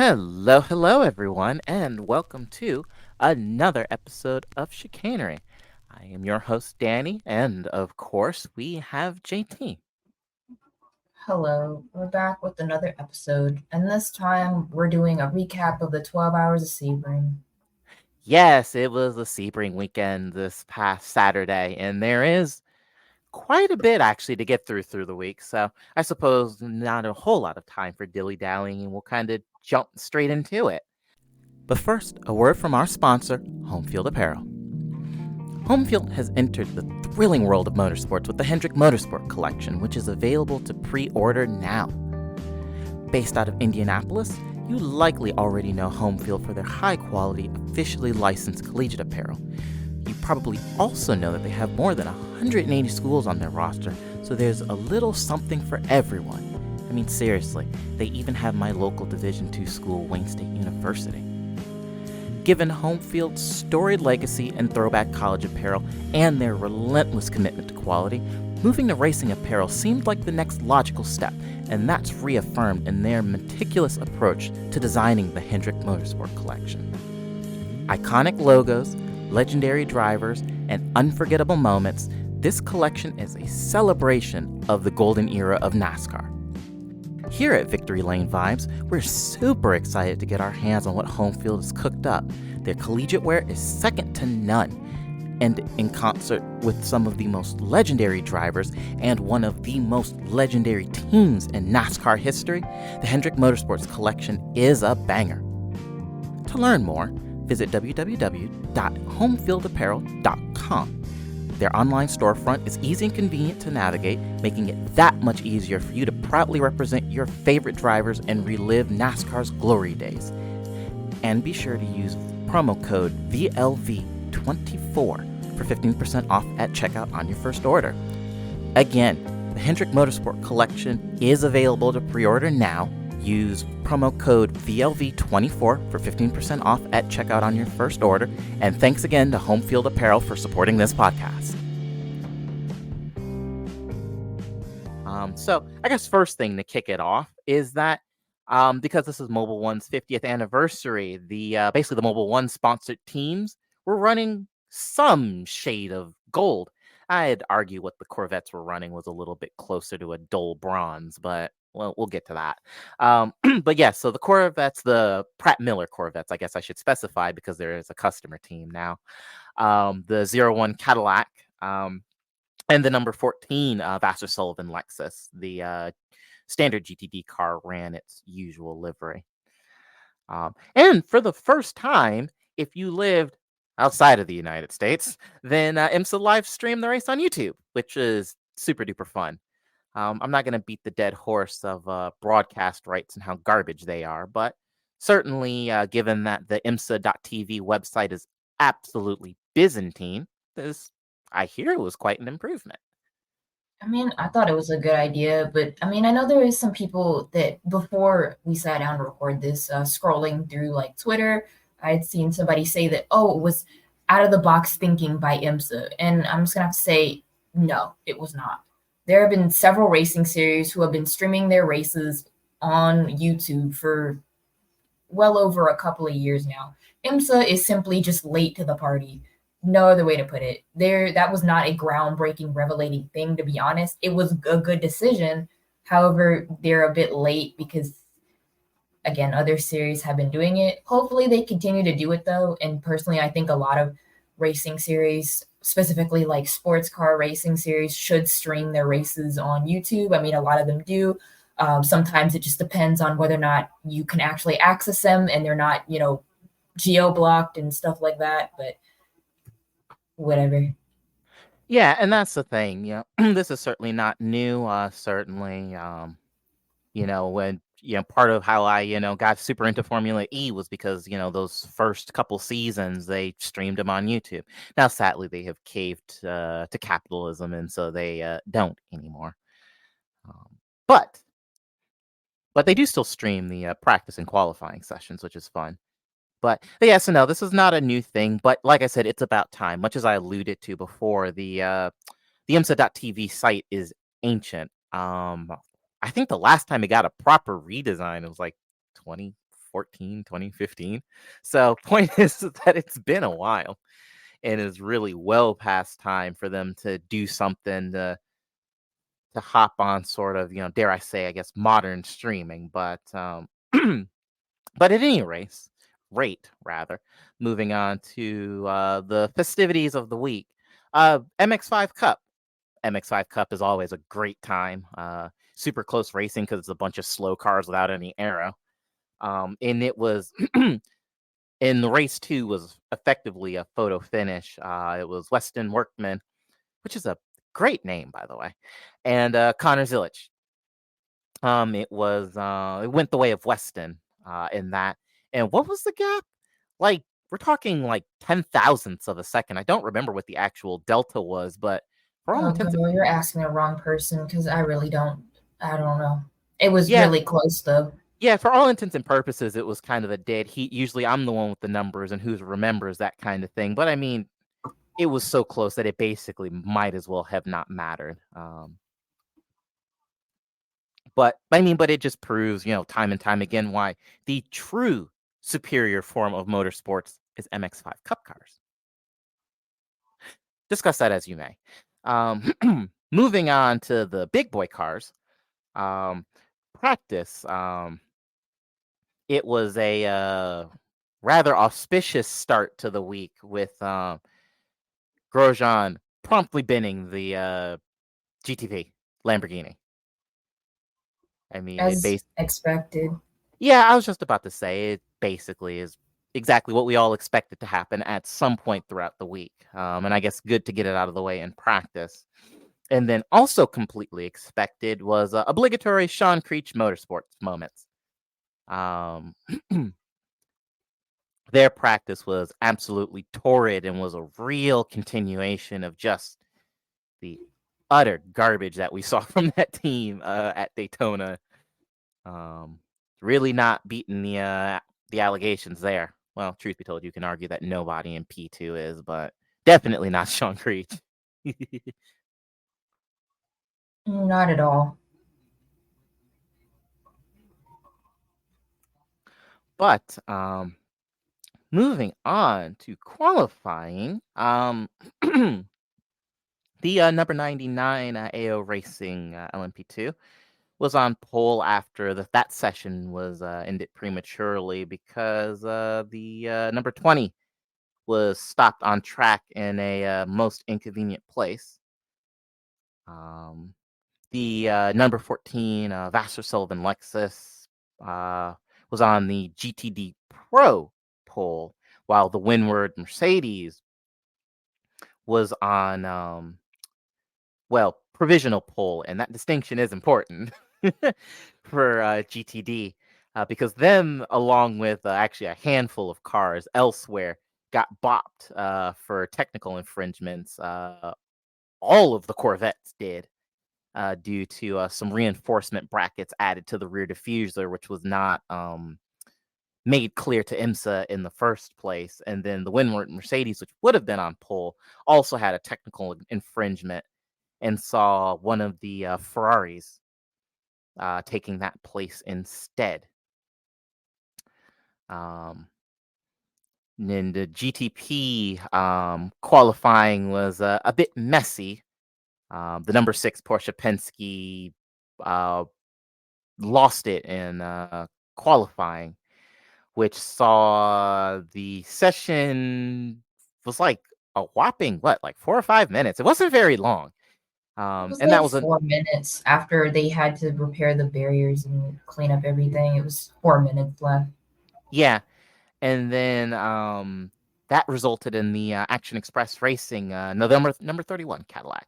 Hello, everyone, and welcome to another episode of Chicanery. I am your host, Danny, and of course, we have JT. Hello, we're back with another episode, and this time we're doing a recap of the 12 hours of Sebring. Yes, it was a Sebring weekend this past Saturday, and there is quite a bit actually to get through the week, so I suppose not a whole lot of time for dilly-dallying, and we'll kind of jump straight into it. But first, a word from our sponsor, Home Field Apparel. Home Field has entered the thrilling world of motorsports with the Hendrick Motorsport Collection, which is available to pre-order now. Based out of Indianapolis, you likely already know Home Field for their high-quality, officially licensed collegiate apparel. You probably also know that they have more than 180 schools on their roster, so there's a little something for everyone. I mean, seriously, they even have my local Division II school, Wayne State University. Given Home Field's storied legacy and throwback college apparel and their relentless commitment to quality, moving to racing apparel seemed like the next logical step, and that's reaffirmed in their meticulous approach to designing the Hendrick Motorsport Collection. Iconic logos, legendary drivers, and unforgettable moments, this collection is a celebration of the golden era of NASCAR. Here at Victory Lane Vibes, we're super excited to get our hands on what Home Field has cooked up. Their collegiate wear is second to none. And in concert with some of the most legendary drivers and one of the most legendary teams in NASCAR history, the Hendrick Motorsports Collection is a banger. To learn more, visit www.homefieldapparel.com. Their online storefront is easy and convenient to navigate, making it that much easier for you to proudly represent your favorite drivers and relive NASCAR's glory days. And be sure to use promo code VLV24 for 15% off at checkout on your first order. Again, the Hendrick Motorsport Collection is available to pre-order now. Use promo code VLV24 for 15% off at checkout on your first order. And thanks again to Home Field Apparel for supporting this podcast. So I guess first thing to kick it off is that because this is Mobil One's 50th anniversary, basically the Mobil One sponsored teams were running some shade of gold. I'd argue what the Corvettes were running was a little bit closer to a dull bronze, but well, we'll get to that. But yeah, so the Corvettes, the Pratt Miller Corvettes, I guess I should specify because there is a customer team now. The 01 Cadillac, and the number 14 Vasser Sullivan Lexus, the standard GTD car, ran its usual livery. And for the first time, if you lived outside of the United States, then IMSA live streamed the race on YouTube, which is super duper fun. I'm not going to beat the dead horse of broadcast rights and how garbage they are, but certainly given that the IMSA.tv website is absolutely Byzantine, I hear it was quite an improvement. I mean, I thought it was a good idea, but I mean, I know there is some people that before we sat down to record this, scrolling through like Twitter, I had seen somebody say that, oh, it was out of the box thinking by IMSA. And I'm just going to have to say, no, it was not. There have been several racing series who have been streaming their races on YouTube for well over a couple of years now. IMSA is simply just late to the party. No other way to put it. That was not a groundbreaking, revelating thing, to be honest. It was a good decision. However, they're a bit late because, again, other series have been doing it. Hopefully they continue to do it, though. And personally, I think a lot of racing series, specifically like sports car racing series, should stream their races on YouTube. I mean, a lot of them do. Sometimes it just depends on whether or not you can actually access them and they're not, geo-blocked and stuff like that. But whatever. Yeah, and that's the thing. This is certainly not new. Certainly, when part of how I got super into Formula E was because those first couple seasons they streamed them on YouTube. Now, sadly, they have caved to capitalism, and so they don't anymore. But they do still stream the practice and qualifying sessions, which is fun. But yeah, so no, this is not a new thing. But like I said, it's about time. Much as I alluded to before, the IMSA.tv site is ancient. I think the last time it got a proper redesign, it was like 2014, 2015. So point is that it's been a while, and it's really well past time for them to do something to hop on sort of, dare I say, I guess, modern streaming. But but at any rate rather, moving on to the festivities of the week. MX5 Cup. MX5 Cup is always a great time. Super close racing because it's a bunch of slow cars without any aero. And it was in the race 2 was effectively a photo finish. It was Weston Workman, which is a great name, by the way, and Connor Zilic. It went the way of Weston in that. And what was the gap? Like, we're talking like 10,000ths of a second. I don't remember what the actual delta was, but for all Oh, intents and girl, you're asking the wrong person because I really don't. I don't know. It was yeah, really close though. yeah, for all intents and purposes, it was kind of a dead heat. Usually, I'm the one with the numbers and who remembers that kind of thing. But I mean, it was so close that it basically might as well have not mattered. But it just proves, time and time again why the true superior form of motorsports is MX5 Cup cars. Discuss that as you may. Moving on to the big boy cars, practice. It was a rather auspicious start to the week with Grosjean promptly binning the GTP Lamborghini. I mean, As expected. Yeah, I was just about to say it basically is exactly what we all expected to happen at some point throughout the week. And I guess good to get it out of the way in practice. And then also completely expected was obligatory Sean Creech Motorsports moments. Their practice was absolutely torrid and was a real continuation of just the utter garbage that we saw from that team at Daytona. Really not beating the allegations there. Well, truth be told, you can argue that nobody in P2 is, but definitely not Sean Creech. Not at all. But moving on to qualifying, the number 99 AO Racing LMP2 was on pole after that session was ended prematurely because the number 20 was stopped on track in a most inconvenient place. The number 14 Vasser Sullivan Lexus was on the GTD Pro pole, while the Winward Mercedes was on provisional pole, and that distinction is important for GTD because them, along with actually a handful of cars elsewhere, got bopped for technical infringements. All of the Corvettes did due to some reinforcement brackets added to the rear diffuser, which was not made clear to IMSA in the first place. And then the Winward Mercedes, which would have been on pole, also had a technical infringement and saw one of the Ferraris taking that place instead. And then the GTP qualifying was a bit messy. The number 6 Porsche Penske lost it in qualifying, which saw the session was like a whopping, like 4 or 5 minutes. It wasn't very long. It was And like that was 4 minutes after they had to repair the barriers and clean up everything. It was 4 minutes left. yeah. And then that resulted in the Action Express Racing November number 31 Cadillac,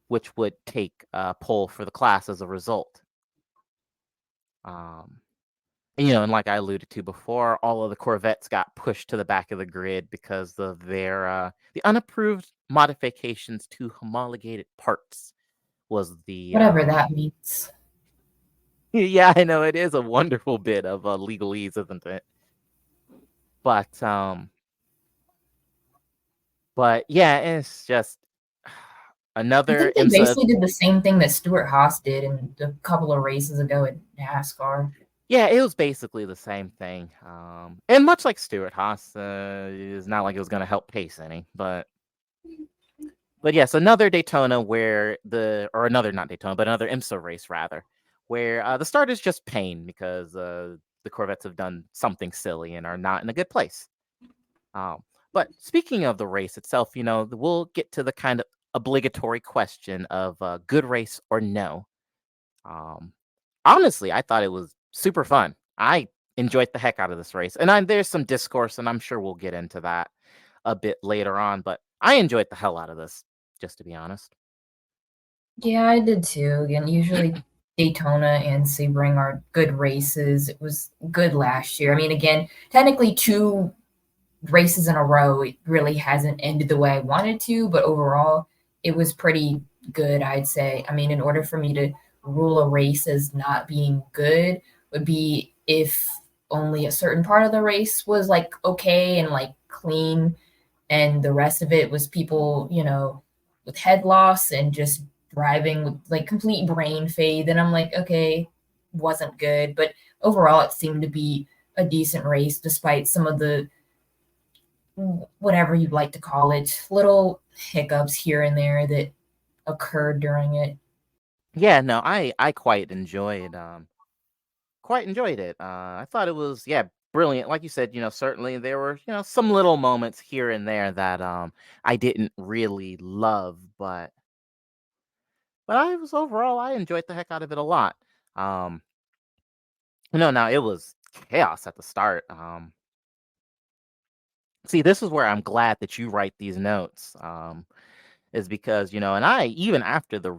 which would take pole for the class as a result. And like I alluded to before, all of the Corvettes got pushed to the back of the grid because of their the unapproved modifications to homologated parts was the Whatever that means. yeah, I know it is a wonderful bit of legalese, isn't it? But yeah, it's just I another think they IMSA. basically did the same thing that Stuart Haas did in a couple of races ago at NASCAR. Yeah, it was basically the same thing. And much like Stewart Haas, it's not like it was going to help pace any, but yes, another Daytona where another not Daytona, but another IMSA race rather, where the start is just pain because the Corvettes have done something silly and are not in a good place. But speaking of the race itself, we'll get to the kind of obligatory question of good race or no. Um, Honestly, I thought it was super fun. I enjoyed the heck out of this race, and there's some discourse, and I'm sure we'll get into that a bit later on. But I enjoyed the hell out of this, just to be honest. Yeah, I did too. And usually Daytona and Sebring are good races. It was good last year. I mean, again, technically two races in a row, it really hasn't ended the way I wanted to, but overall, it was pretty good, I'd say. I mean, in order for me to rule a race as not being good, would be if only a certain part of the race was like okay and like clean, and the rest of it was people, with head loss and just driving with like complete brain fade. Then I'm like, okay, wasn't good. But overall, it seemed to be a decent race despite some of the whatever you'd like to call it, little hiccups here and there that occurred during it. Yeah, no, I quite enjoyed it. I thought it was brilliant. Like you said, certainly there were some little moments here and there that I didn't really love, but I enjoyed the heck out of it a lot. Um, now it was chaos at the start. See, this is where I'm glad that you write these notes. Is because and I even after the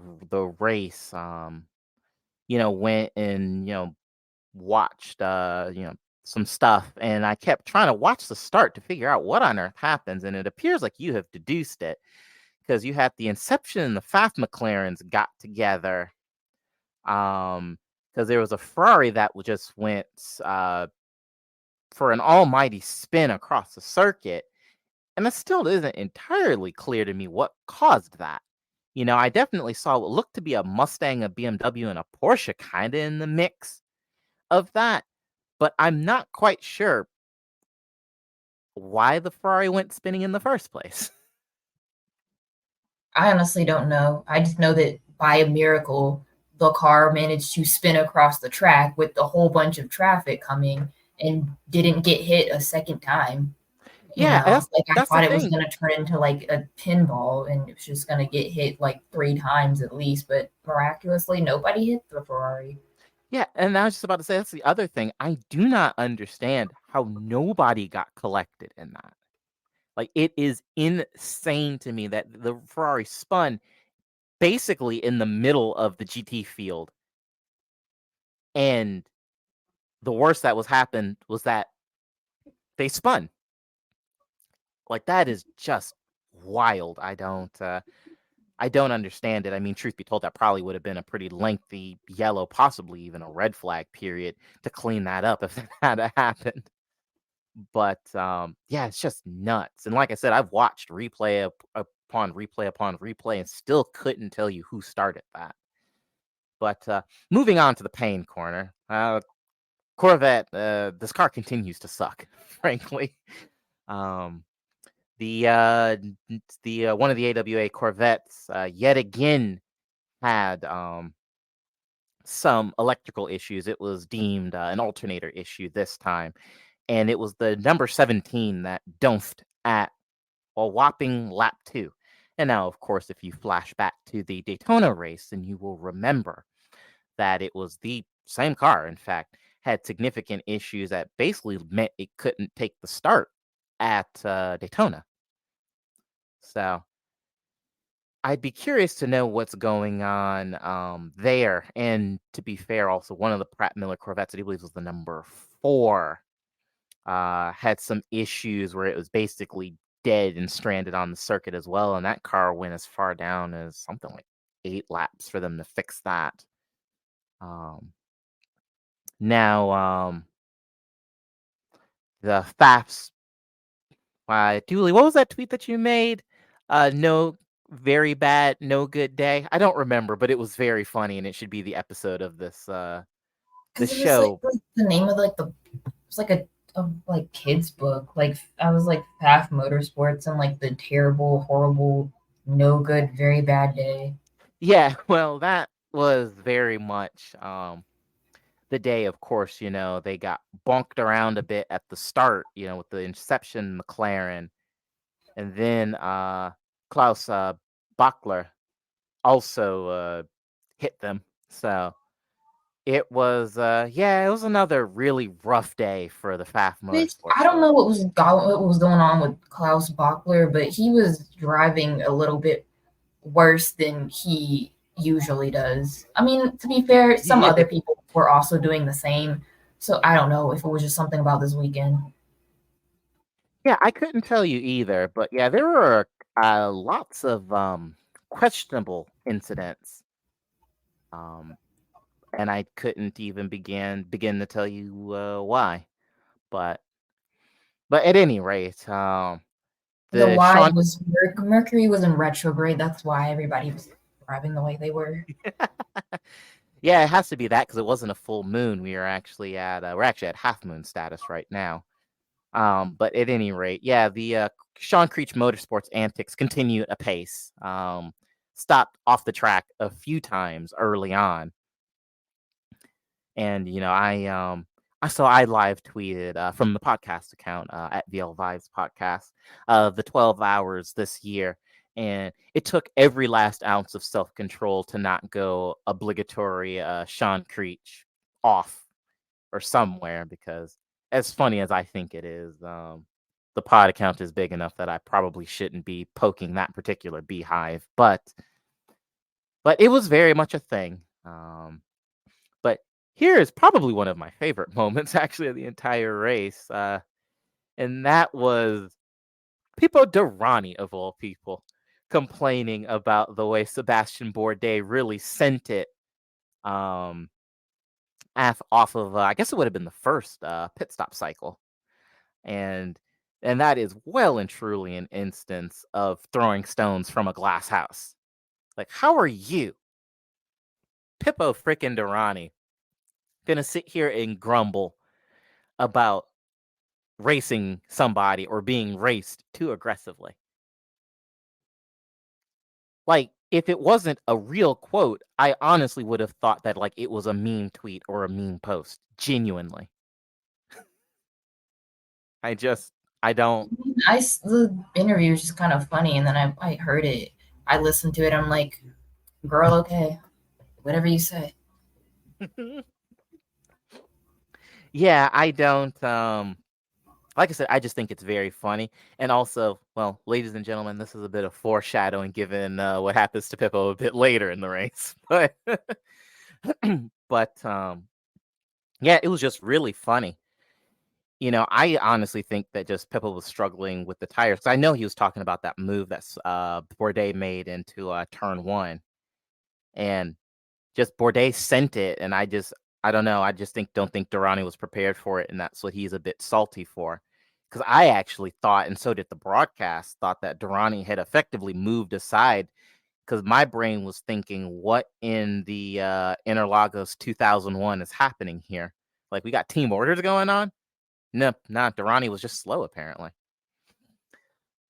race, went and watched some stuff, and I kept trying to watch the start to figure out what on earth happens, and it appears like you have deduced it because you had the Inception and the Pfaff McLarens got together, because there was a Ferrari that just went for an almighty spin across the circuit, and it still isn't entirely clear to me what caused that. I definitely saw what looked to be a Mustang, a BMW, and a Porsche kind of in the mix of that, but I'm not quite sure why the Ferrari went spinning in the first place. I honestly don't know. I just know that by a miracle, the car managed to spin across the track with a whole bunch of traffic coming and didn't get hit a second time. Yeah, Like I that's the thought it was thing. going to turn into like a pinball and it was just going to get hit like 3 times at least, but miraculously, nobody hit the Ferrari. Yeah, and I was just about to say that's the other thing. I do not understand how nobody got collected in that. Like, it is insane to me that the Ferrari spun basically in the middle of the GT field, and the worst that was happened was that they spun. Like, that is just wild. I don't understand it. I mean, truth be told, that probably would have been a pretty lengthy yellow, possibly even a red flag period to clean that up if that had happened. But yeah, it's just nuts. And like I said, I've watched replay upon replay upon replay and still couldn't tell you who started that. But moving on to the pain corner, Corvette, this car continues to suck, frankly. Um, the one of the AWA Corvettes yet again had some electrical issues. It was deemed an alternator issue this time, and it was the number 17 that dumped at a whopping lap 2. And now, of course, if you flash back to the Daytona race, then you will remember that it was the same car, in fact, had significant issues that basically meant it couldn't take the start at Daytona. So I'd be curious to know what's going on there. And to be fair, also one of the Pratt Miller Corvettes, I believe was the number 4, had some issues where it was basically dead and stranded on the circuit as well. And that car went as far down as something like 8 laps for them to fix that. Now, the FAPS, Dooley, what was that tweet that you made? No, very bad, no good day. I don't remember, but it was very funny, and it should be the episode of this the Because it was show. like the name of it's like a like kids book. Like I was like Pfaff Motorsports and like the terrible, horrible, no good, very bad day. Yeah, well, that was very much the day. Of course, they got bonked around a bit at the start, with the Inception McLaren, and then Klaus Bachler also hit them. So it was it was another really rough day for the Pfaff Which Motorsports I don't boys. know what was going on with Klaus Bachler, but he was driving a little bit worse than he usually does. I mean, to be fair, some Yeah, other people were also doing the same. So I don't know if it was just something about this weekend. yeah, I couldn't tell you either, but yeah, there were lots of questionable incidents, and I couldn't even begin to tell you why. But at any rate, The the why Sean was Mercury was in retrograde. That's why everybody was driving the way they were. yeah, it has to be that because it wasn't a full moon. We're actually at half moon status right now. But at any rate, yeah, the Sean Creech Motorsports antics continue apace. Stopped off the track a few times early on, and I live tweeted from the podcast account at VL Vibes Podcast the 12 hours this year, and it took every last ounce of self control to not go obligatory Sean Creech off or somewhere, because as funny as I think it is, the pod account is big enough that I probably shouldn't be poking that particular beehive, but it was very much a thing. But here is probably one of my favorite moments, actually, of the entire race, and that was Pipo Derani, of all people, complaining about the way Sebastian Bourdais really sent it um, off of, I guess it would have been the first pit stop cycle. And that is well and truly an instance of throwing stones from a glass house. Like, how are you, Pippo frickin' Derani, gonna sit here and grumble about racing somebody or being raced too aggressively? Like, if it wasn't a real quote, I honestly would have thought that like it was a meme tweet or a meme post. Genuinely. I don't. The interview was just kind of funny, and then I heard it. I listened to it. I'm like, girl, okay, whatever you say. Yeah, I don't like I said, I just think it's very funny. And also, well, ladies and gentlemen, this is a bit of foreshadowing given what happens to Pippo a bit later in the race. But yeah, it was just really funny. I honestly think that just Pippo was struggling with the tires. 'Cause I know he was talking about that move that Bourdais made into turn one, and just Bourdais sent it, and I don't know. I just don't think Derani was prepared for it, and that's what he's a bit salty for. Because I actually thought, and so did the broadcast, thought that Derani had effectively moved aside. Because my brain was thinking, what in the Interlagos 2001 is happening here? Like, we got team orders going on? Nope, not Derani was just slow apparently.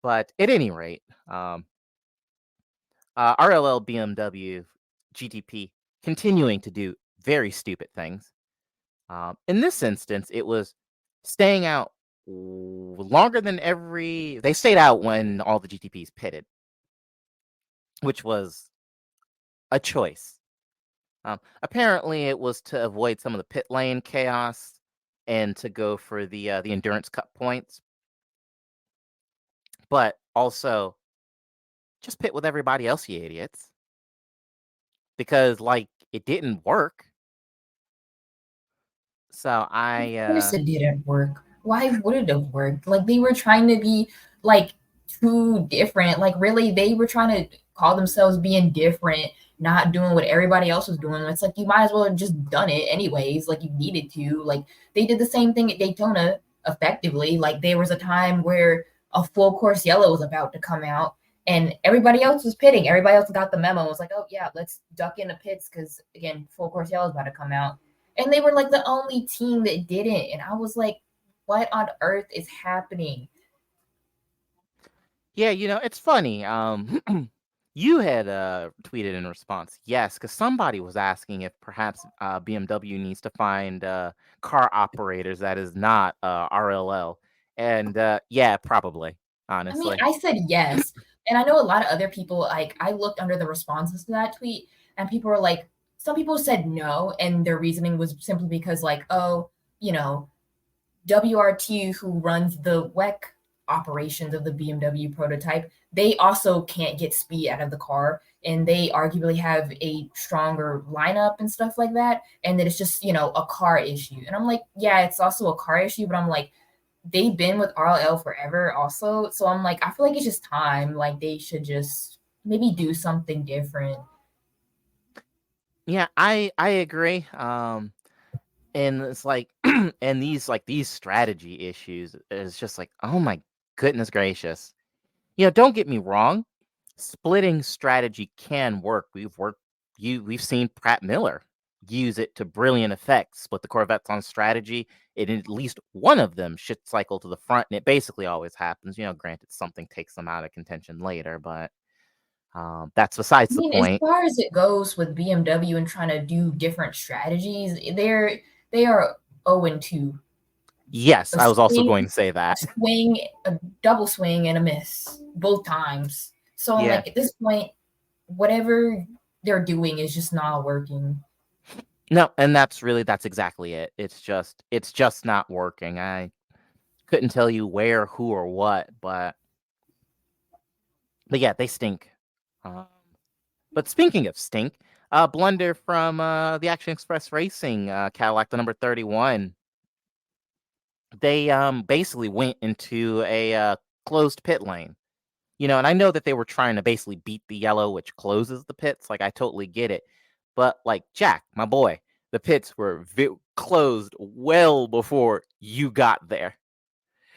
But at any rate, RLL BMW GTP continuing to do very stupid things. In this instance, it was staying out longer than they stayed out when all the GTPs pitted, which was a choice. Apparently, it was to avoid some of the pit lane chaos and to go for the endurance cup points, but also just pit with everybody else, you idiots, because like it didn't work. So Of course it didn't work. Why would it have worked? Like they were trying to be like too different. Like really, they were trying to call themselves being different, not doing what everybody else was doing. It's like you might as well have just done it anyways. Like you needed to. Like they did the same thing at Daytona effectively. Like there was a time where a full course yellow was about to come out. And everybody else was pitting. Everybody else got the memo. It was like, oh yeah, let's duck into pits because again, full course yellow is about to come out. And they were like the only team that didn't. And I was like, what on earth is happening? Yeah, it's funny. You had tweeted in response, yes, because somebody was asking if perhaps BMW needs to find car operators that is not RLL, and yeah, probably, I mean, honestly. I said yes. And I know a lot of other people, like, I looked under the responses to that tweet, and people were like, some people said no, and their reasoning was simply because, like, oh, you know, WRT, who runs the WEC operations of the BMW prototype, they also can't get speed out of the car. And they arguably have a stronger lineup and stuff like that. And that it's just, a car issue. And I'm like, yeah, it's also a car issue, but I'm like, they've been with RLL forever also. So I'm like, I feel like it's just time. Like they should just maybe do something different. Yeah, I agree. And it's like, and these strategy issues is just like, oh my goodness gracious. Don't get me wrong, splitting strategy can work. We've seen Pratt Miller use it to brilliant effect. Split the Corvettes on strategy, and at least one of them should cycle to the front, and it basically always happens. Granted, something takes them out of contention later, but that's besides I the mean, as point. far as it goes with BMW and trying to do different strategies, they are 0-2. Yes, A I was also swing, going to say a that. swing, a double swing, and a miss both times. So I'm Yeah. like, at this point, whatever they're doing is just not working. No, and that's exactly it. It's just not working. I couldn't tell you where, who, or what, but yeah, they stink. Um, but speaking of stink, blunder from the Action Express Racing Cadillac, the number 31. They basically went into a closed pit lane. And I know that they were trying to basically beat the yellow, which closes the pits. Like, I totally get it. But, like, Jack, my boy, the pits were closed well before you got there.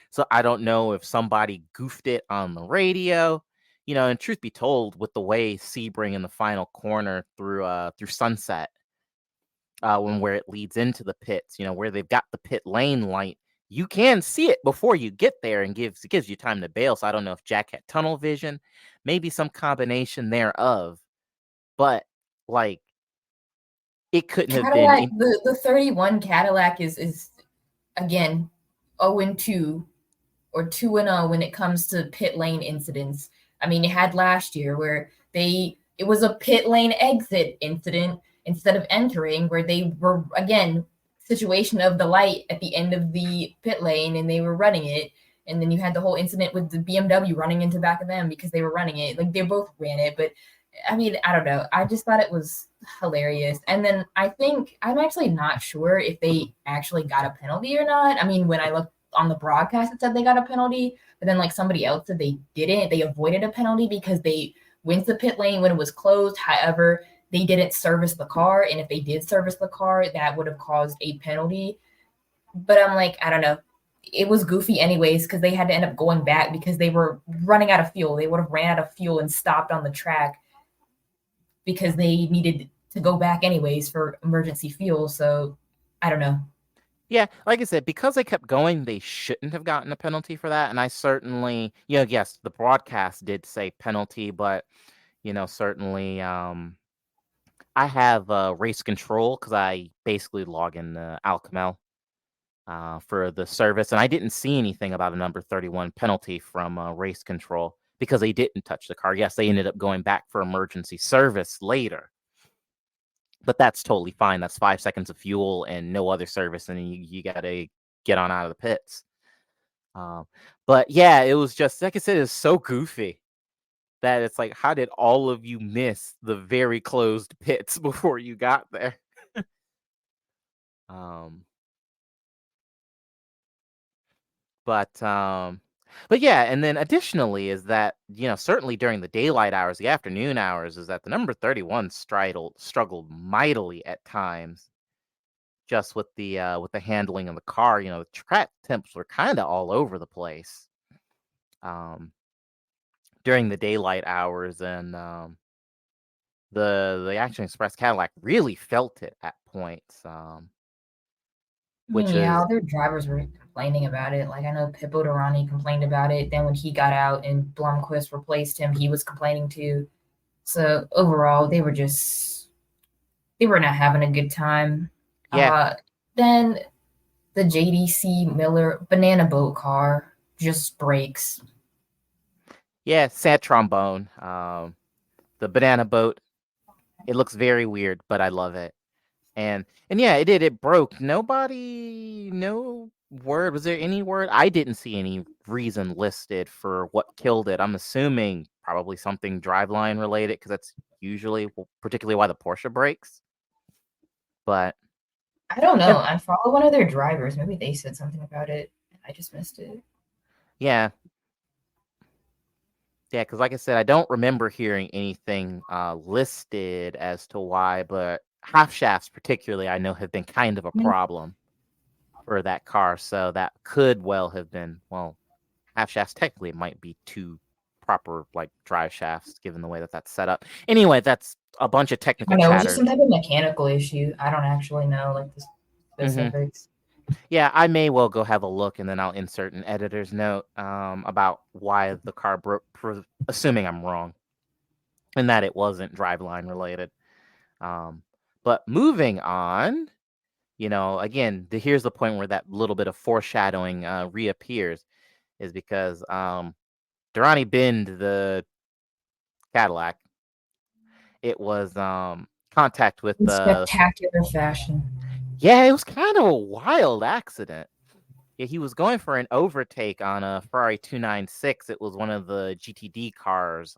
So I don't know if somebody goofed it on the radio. And truth be told, with the way Sebring in the final corner through Sunset, where it leads into the pits, where they've got the pit lane light, you can see it before you get there and gives you time to bail. So I don't know if Jack had tunnel vision, maybe some combination thereof, but like it couldn't have been. Cadillac, the 31 Cadillac is again 0-2 or 2-0 when it comes to pit lane incidents. I mean, you had last year where it was a pit lane exit incident instead of entering, where they were again situation of the light at the end of the pit lane and they were running it. And then you had the whole incident with the BMW running into back of them because they were running it. Like they both ran it, but I mean, I don't know. I just thought it was hilarious. And then I think I'm actually not sure if they actually got a penalty or not. I mean, when I looked on the broadcast, it said they got a penalty, but then like somebody else said they didn't. They avoided a penalty because they went to the pit lane when it was closed. However, they didn't service the car, and if they did service the car, that would have caused a penalty. But I'm like, I don't know. It was goofy anyways because they had to end up going back because they were running out of fuel. They would have ran out of fuel and stopped on the track because they needed to go back anyways for emergency fuel. So I don't know. Yeah, like I said, because they kept going, they shouldn't have gotten a penalty for that. And I certainly, yes, the broadcast did say penalty, but certainly, I have race control because I basically log in Alcamel for the service, and I didn't see anything about a number 31 penalty from race control because they didn't touch the car. Yes, they ended up going back for emergency service later, but that's totally fine. That's 5 seconds of fuel and no other service, and you got to get on out of the pits. Um, but yeah, it was just like I said, it's so goofy that it's like, how did all of you miss the very closed pits before you got there? Um, But yeah, and then additionally is that, certainly during the daylight hours, the afternoon hours, is that the number 31 struggled mightily at times just with the handling of the car. The track temps were kind of all over the place during the daylight hours, and the Action Express Cadillac really felt it at points. I mean, which yeah, is other drivers were complaining about it. Like I know Pippo Derani complained about it. Then when he got out and Blomqvist replaced him, he was complaining too. So overall, they were not having a good time. yeah, Then the JDC Miller banana boat car just breaks. yeah, sad trombone. The banana boat. It looks very weird, but I love it. And yeah, it did. It broke. Nobody, no word. Was there any word? I didn't see any reason listed for what killed it. I'm assuming probably something driveline related because that's usually, particularly why the Porsche breaks. But I don't know. yeah, I follow one of their drivers. Maybe they said something about it. I just missed it. yeah, because like I said, I don't remember hearing anything listed as to why, but half shafts particularly, I know have been kind of a I mean, problem for that car. So that could well have been, well, half shafts technically might be two proper like drive shafts given the way that that's set up. Anyway, that's a bunch of technical I know it was just chatter. some type of mechanical issue. I don't actually know like the hmm specifics. Yeah, I may well go have a look and then I'll insert an editor's note about why the car broke, assuming I'm wrong and that it wasn't driveline related. Um, but moving on, again, here's the point where that little bit of foreshadowing reappears, is because Derani binned the Cadillac. It was contact with In the spectacular fashion. yeah, it was kind of a wild accident. Yeah, he was going for an overtake on a Ferrari 296. It was one of the GTD cars.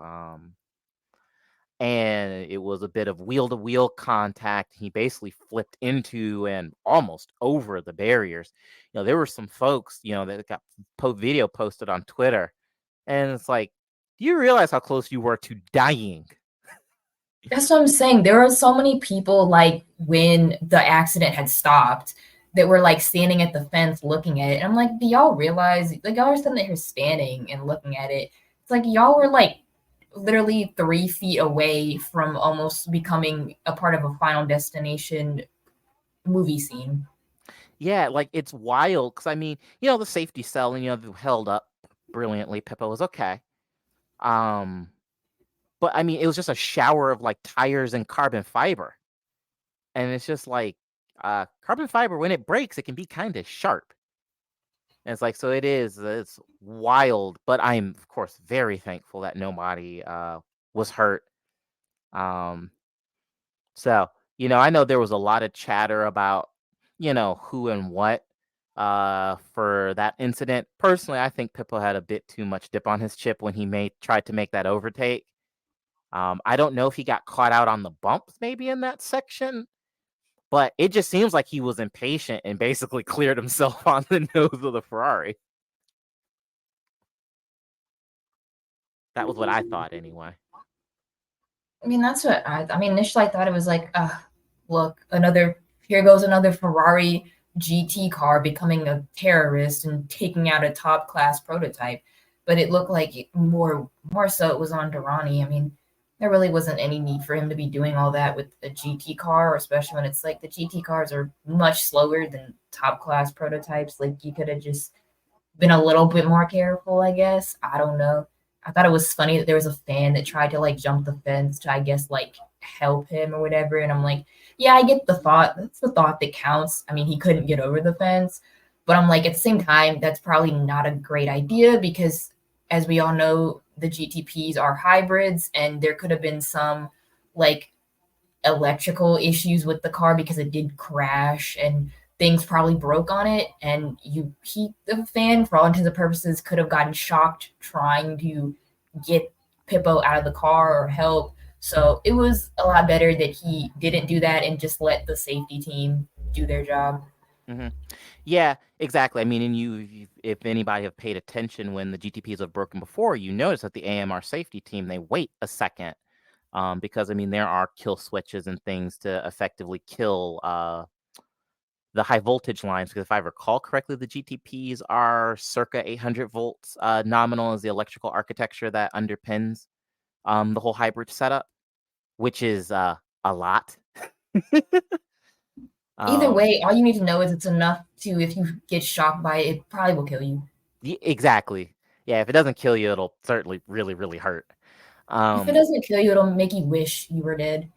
And it was a bit of wheel-to-wheel contact. He basically flipped into and almost over the barriers. There were some folks, that got video posted on Twitter, and it's like, do you realize how close you were to dying? That's what I'm saying. There are so many people like when the accident had stopped that were like standing at the fence looking at it. And I'm like, do y'all realize like y'all are sitting there standing and looking at it? It's like y'all were like literally 3 feet away from almost becoming a part of a Final Destination movie scene. Yeah, like it's wild because I mean, the safety cell and held up brilliantly. Pippo was okay. But I mean, it was just a shower of like tires and carbon fiber. And it's just like carbon fiber, when it breaks, it can be kind of sharp. And it's like, so it's wild, but I'm of course very thankful that nobody was hurt. Um, so, I know there was a lot of chatter about, who and what for that incident. Personally, I think Pippo had a bit too much dip on his chip when he tried to make that overtake. I don't know if he got caught out on the bumps maybe in that section, but it just seems like he was impatient and basically cleared himself on the nose of the Ferrari. That was what I thought anyway. I mean, that's what I mean, initially I thought it was like, look, here goes another Ferrari GT car becoming a terrorist and taking out a top class prototype. But it looked like more so it was on Derani. I mean, there really wasn't any need for him to be doing all that with a GT car, especially when it's like the GT cars are much slower than top class prototypes. Like you could have just been a little bit more careful, I guess. I don't know. I thought it was funny that there was a fan that tried to like jump the fence to, I guess, like help him or whatever. And I'm like, yeah, I get the thought. That's the thought that counts. I mean, he couldn't get over the fence. But I'm like, at the same time, that's probably not a great idea because, as we all know, the GTPs are hybrids and there could have been some like electrical issues with the car because it did crash and things probably broke on it, and the fan for all intents and purposes could have gotten shocked trying to get Pippo out of the car or help. So it was a lot better that he didn't do that and just let the safety team do their job. Mm-hmm. Yeah, exactly. I mean, and if anybody have paid attention when the GTPs have broken before, you notice that the AMR safety team, they wait a second, because I mean there are kill switches and things to effectively kill the high voltage lines. Because if I recall correctly, the GTPs are circa 800 volts nominal is the electrical architecture that underpins the whole hybrid setup, which is a lot. Either Um, way, all you need to know is it's enough to, if you get shocked by it, it probably will kill you. exactly. Yeah, if it doesn't kill you, it'll certainly really, really hurt. If it Um, doesn't kill you, it'll make you wish you were dead.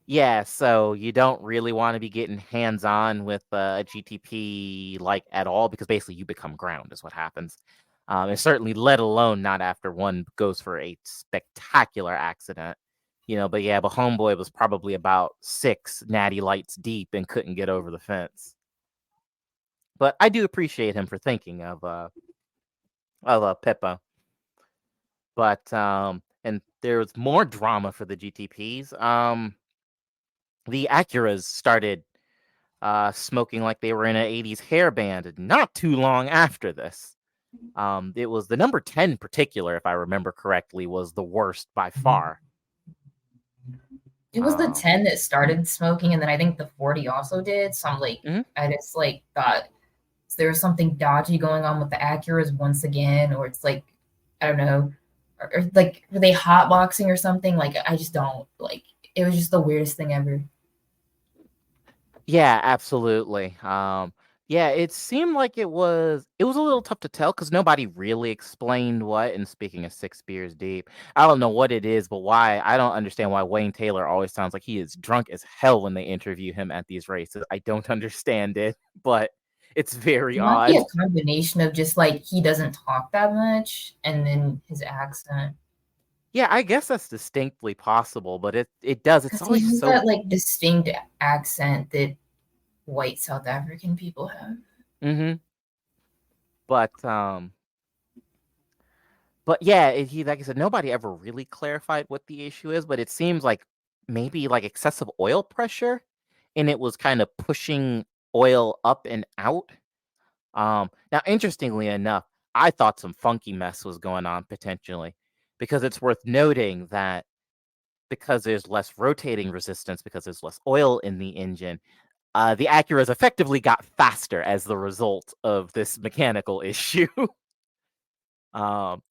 yeah, so you don't really want to be getting hands-on with a GTP like at all because basically you become ground is what happens. And certainly let alone not after one goes for a spectacular accident. But yeah, but homeboy was probably about 6 natty lights deep and couldn't get over the fence. But I do appreciate him for thinking of Pippo. But and there's more drama for the GTPs. The Acuras started smoking like they were in an 80s hair band not too long after this. It was the number 10 particular, if I remember correctly, was the worst by far. It was the Um, 10 that started smoking, and then I think the 40 also did. So I'm like, mhm. I just like thought there was something dodgy going on with the Acuras once again, or it's like, I don't know, or like were they hotboxing or something? Like I just don't like. It was just the weirdest thing ever. Yeah, absolutely. Yeah, it seemed like it was a little tough to tell because nobody really explained what. And speaking of 6 beers deep, I don't know what it is, but why I don't understand why Wayne Taylor always sounds like he is drunk as hell when they interview him at these races. I don't understand it, but it's very It might be odd. a combination of just like he doesn't talk that much, and then his accent. Yeah, I guess that's distinctly possible, but it does. It's Because he always has so. that like distinct accent that white South African people have. Hmm. But But yeah, he like I said, nobody ever really clarified what the issue is, but it seems like maybe like excessive oil pressure, and it was kind of pushing oil up and out. Now, interestingly enough, I thought some funky mess was going on potentially, because it's worth noting that because there's less rotating resistance, because there's less oil in the engine, the Acuras effectively got faster as the result of this mechanical issue. Um,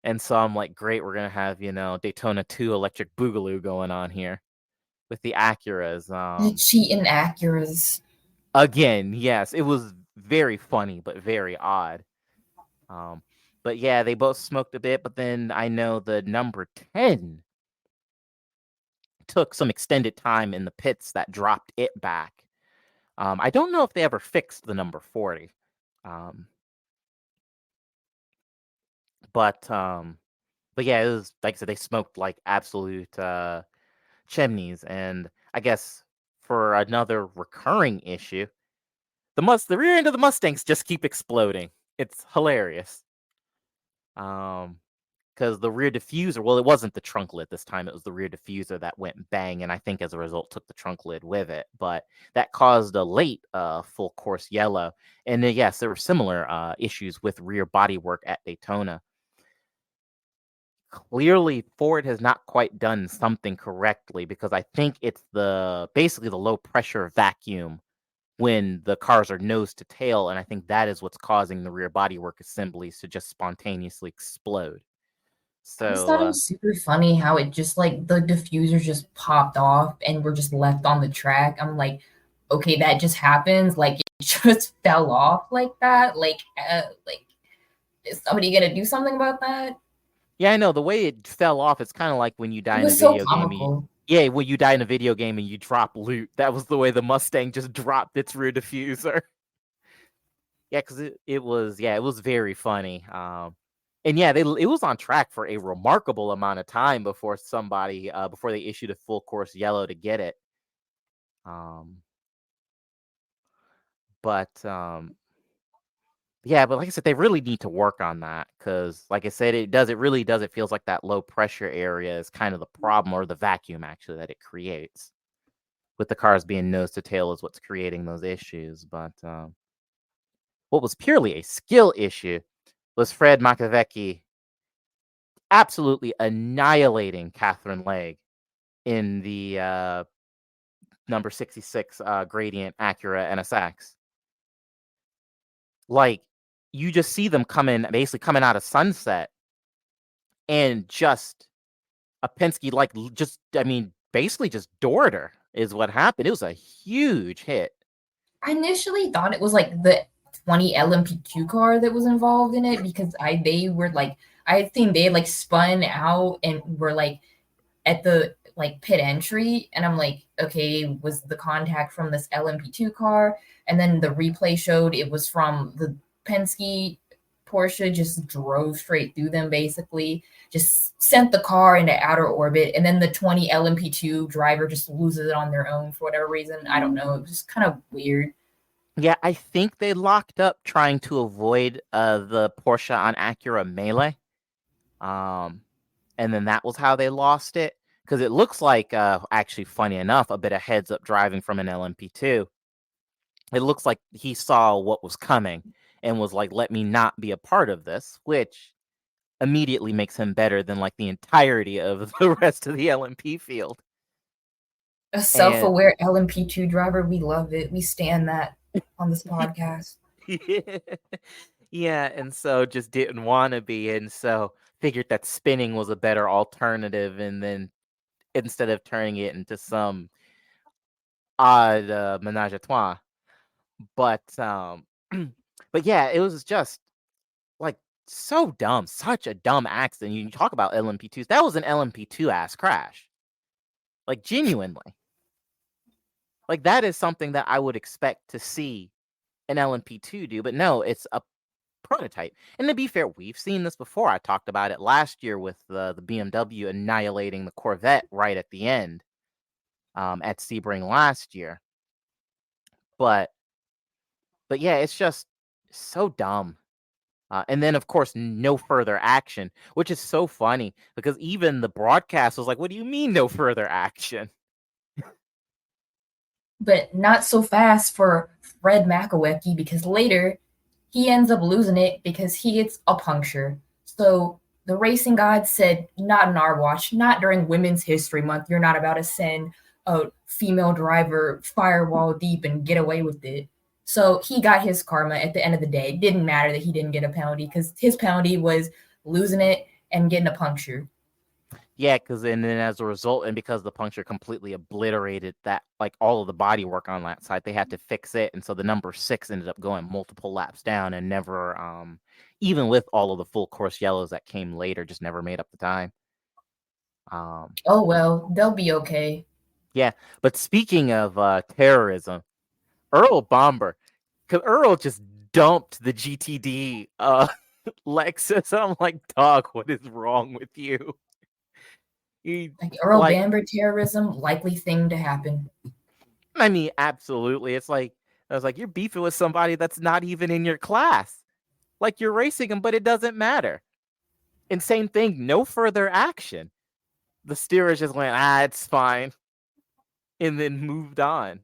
and so I'm like, great, we're gonna have Daytona 2 Electric Boogaloo going on here with the Acuras. The cheating Acuras. Again, yes, it was very funny but very odd. Um, but yeah, they both smoked a bit, but then I know the number 10 took some extended time in the pits that dropped it back. I don't know if they ever fixed the number 40. Um, but yeah, it was like I said, they smoked like absolute chimneys, and I guess for another recurring issue, the rear end of the Mustangs just keep exploding. It's hilarious. Because the rear diffuser, well, it wasn't the trunk lid this time, it was the rear diffuser that went bang, and I think as a result took the trunk lid with it. But that caused a late full course yellow. And yes, there were similar issues with rear bodywork at Daytona. Clearly Ford has not quite done something correctly because I think it's basically the low pressure vacuum when the cars are nose to tail, and I think that is what's causing the rear bodywork assemblies to just spontaneously explode. I just thought it So was super funny how it just like the diffuser just popped off and we're just left on the track. I'm like, okay, that just happens. Like it just fell off like that. Like is somebody gonna do something about that? yeah, I know the way it fell off. It's kind of like when you die It in a was so video game. comical. Yeah, when you die in a video game and you drop loot, that was the way the Mustang just dropped its rear diffuser. Yeah, because it was very funny. And yeah, it was on track for a remarkable amount of time before they issued a full course yellow to get it. Um, but yeah, but like I said, they really need to work on that because, like I said, it really does. It feels like that low pressure area is kind of the problem, or the vacuum actually that it creates with the cars being nose to tail is what's creating those issues. But what was purely a skill issue was Fred Makowiecki absolutely annihilating Catherine Legge in the number 66 Gradient Acura NSX. Like, you just see them basically coming out of sunset, and just a Penske, like, just, I mean, basically just doored her is what happened. It was a huge hit. I initially thought it was like the 20 LMP2 car that was involved in it because they were like I think they like spun out and were like at the like pit entry, and I'm like, okay, was the contact from this LMP2 car? And then the replay showed it was from the Penske. Porsche just drove straight through them, basically, just sent the car into outer orbit, and then the 20 LMP2 driver just loses it on their own for whatever reason. I don't know. It was just kind of weird. Yeah, I think they locked up trying to avoid the Porsche on Acura melee. And then that was how they lost it. Because it looks like, actually, funny enough, a bit of heads up driving from an LMP2. It looks like he saw what was coming and was like, let me not be a part of this, which immediately makes him better than like the entirety of the rest of the LMP field. A self-aware LMP2 driver, we love it. We stand that on this podcast. Yeah, and so just didn't want to be, and so figured that spinning was a better alternative, and then instead of turning it into some odd menage a trois. But but yeah, it was just like so dumb, such a dumb accident. You talk about LMP2s. That was an LMP2 ass crash. Like genuinely. Like that is something that I would expect to see an LMP2 do, but no, it's a prototype. And to be fair, we've seen this before. I talked about it last year with the BMW annihilating the Corvette right at the end at Sebring last year. But yeah, it's just so dumb. And then, of course, no further action, which is so funny because even the broadcast was like, what do you mean no further action? But not so fast for Fred Makowiecki because later he ends up losing it because he gets a puncture. So the racing gods said, not in our watch, not during Women's History Month. You're not about to send a female driver firewall deep and get away with it. So he got his karma at the end of the day. It didn't matter that he didn't get a penalty because his penalty was losing it and getting a puncture. Yeah, because then as a result, and because the puncture completely obliterated that, like all of the body work on that side, they had to fix it, and so the number 6 ended up going multiple laps down and never, even with all of the full course yellows that came later, just never made up the time. Oh well, they'll be okay. Yeah, but speaking of terrorism, Earl Bamber, because Earl just dumped the GTD Lexus. I'm like, dog, what is wrong with you? Like Earl Bamber terrorism, likely thing to happen. I mean, absolutely. It's like, I was like, you're beefing with somebody that's not even in your class. Like, you're racing them, but it doesn't matter. And same thing, no further action. The steerers just went, it's fine. And then moved on.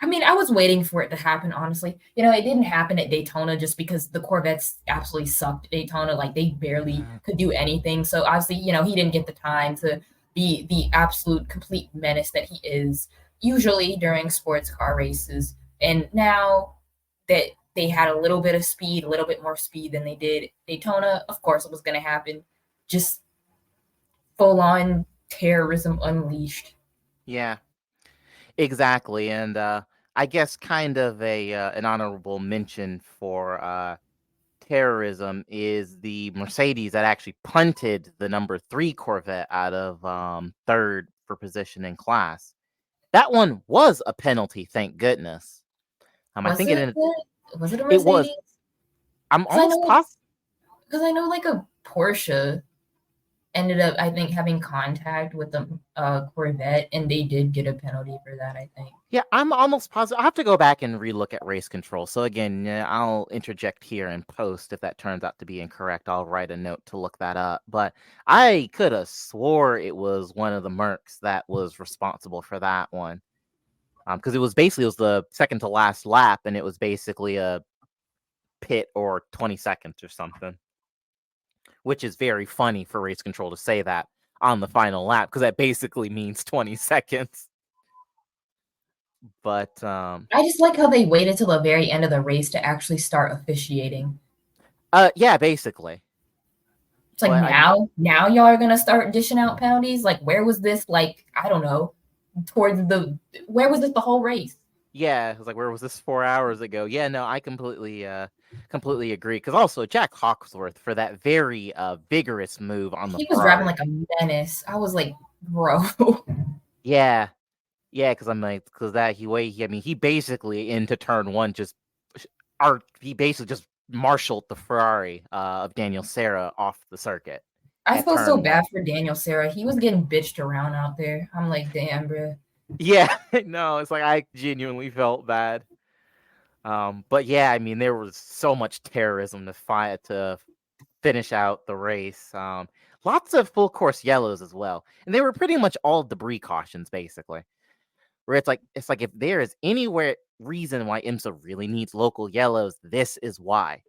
I mean, I was waiting for it to happen, honestly. You know, it didn't happen at Daytona just because the Corvettes absolutely sucked at Daytona. Like, they barely could do anything. So, obviously, you know, he didn't get the time to be the absolute complete menace that he is usually during sports car races. And now that they had a little bit of speed, a little bit more speed than they did Daytona, of course it was going to happen. Just full on terrorism unleashed. Yeah, exactly. And I guess kind of an honorable mention for terrorism is the Mercedes that actually punted the number 3 Corvette out of third for position in class. That one was a penalty, thank goodness. I think was it a it was. Mercedes? I'm almost positive. Because I know like a Porsche ended up, I think, having contact with the Corvette, and they did get a penalty for that, I think. Yeah, I'm almost positive. I'll have to go back and relook at race control. So again, I'll interject here and post if that turns out to be incorrect. I'll write a note to look that up. But I could have swore it was one of the Mercs that was responsible for that one. Because it was the second to last lap, and it was basically a pit or 20 seconds or something. Which is very funny for race control to say that on the final lap, because that basically means 20 seconds. But I just like how they waited till the very end of the race to actually start officiating. Yeah, basically. It's like, now y'all are gonna start dishing out penalties. Like, where was this? Like, I don't know. Where was this the whole race? Yeah, it was like, where was this 4 hours ago? Yeah, no, I completely agree. Because also Jack Hawksworth for that very vigorous move on the He was driving Ferrari. like a menace. I was like, bro. Yeah, yeah, because I'm like, because that I mean, he basically into turn one he basically just marshaled the Ferrari of Daniel Serra off the circuit I at feel so turn bad one. for Daniel Sarah. He was getting bitched around out there. I'm like, damn, bro. Yeah, no, it's like I genuinely felt bad. But yeah, I mean, there was so much terrorism to finish out the race. Lots of full course yellows as well, and they were pretty much all debris cautions basically. Where it's like if there is anywhere reason why IMSA really needs local yellows, this is why.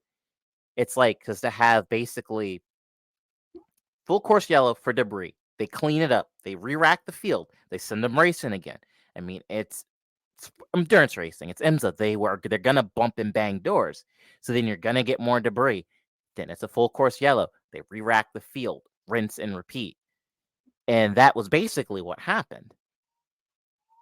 It's like because to have basically full course yellow for debris, they clean it up, they re-rack the field, they send them racing again. I mean, it's endurance racing. It's IMSA. They're gonna bump and bang doors, so then you're gonna get more debris. Then it's a full course yellow. They re-rack the field, rinse and repeat, and that was basically what happened.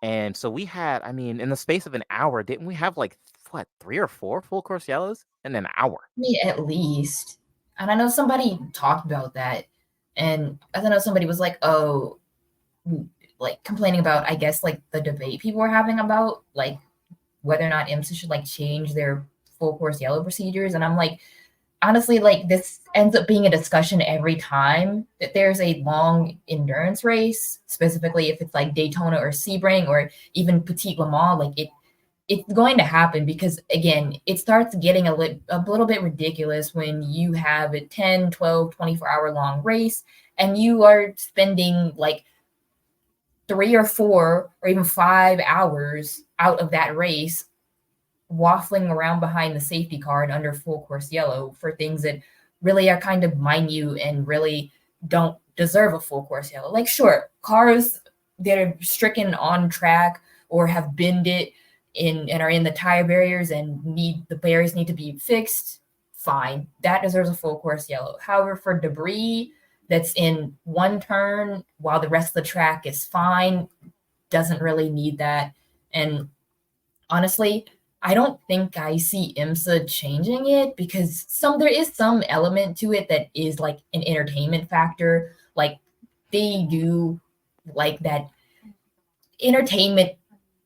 And so we had, I mean, in the space of an hour, didn't we have like what 3 or 4 full course yellows in an hour? I mean, at least. And I know somebody talked about that. And I know somebody was like, oh, like complaining about, I guess, like the debate people were having about like whether or not IMSA should like change their full course yellow procedures. And I'm like, honestly, like this ends up being a discussion every time that there's a long endurance race, specifically if it's like Daytona or Sebring or even Petit Le Mans, like it's going to happen because again, it starts getting a little bit ridiculous when you have a 10, 12, 24-hour long race and you are spending like 3 or 4 or even 5 hours out of that race waffling around behind the safety car and under full course yellow for things that really are kind of minute and really don't deserve a full course yellow. Like, sure, cars that are stricken on track or have binned it in and are in the tire barriers and need the barriers need to be fixed, fine. That deserves a full course yellow. However, for debris that's in one turn while the rest of the track is fine, doesn't really need that. And honestly, I don't think I see IMSA changing it because there is some element to it that is like an entertainment factor. Like they do like that entertainment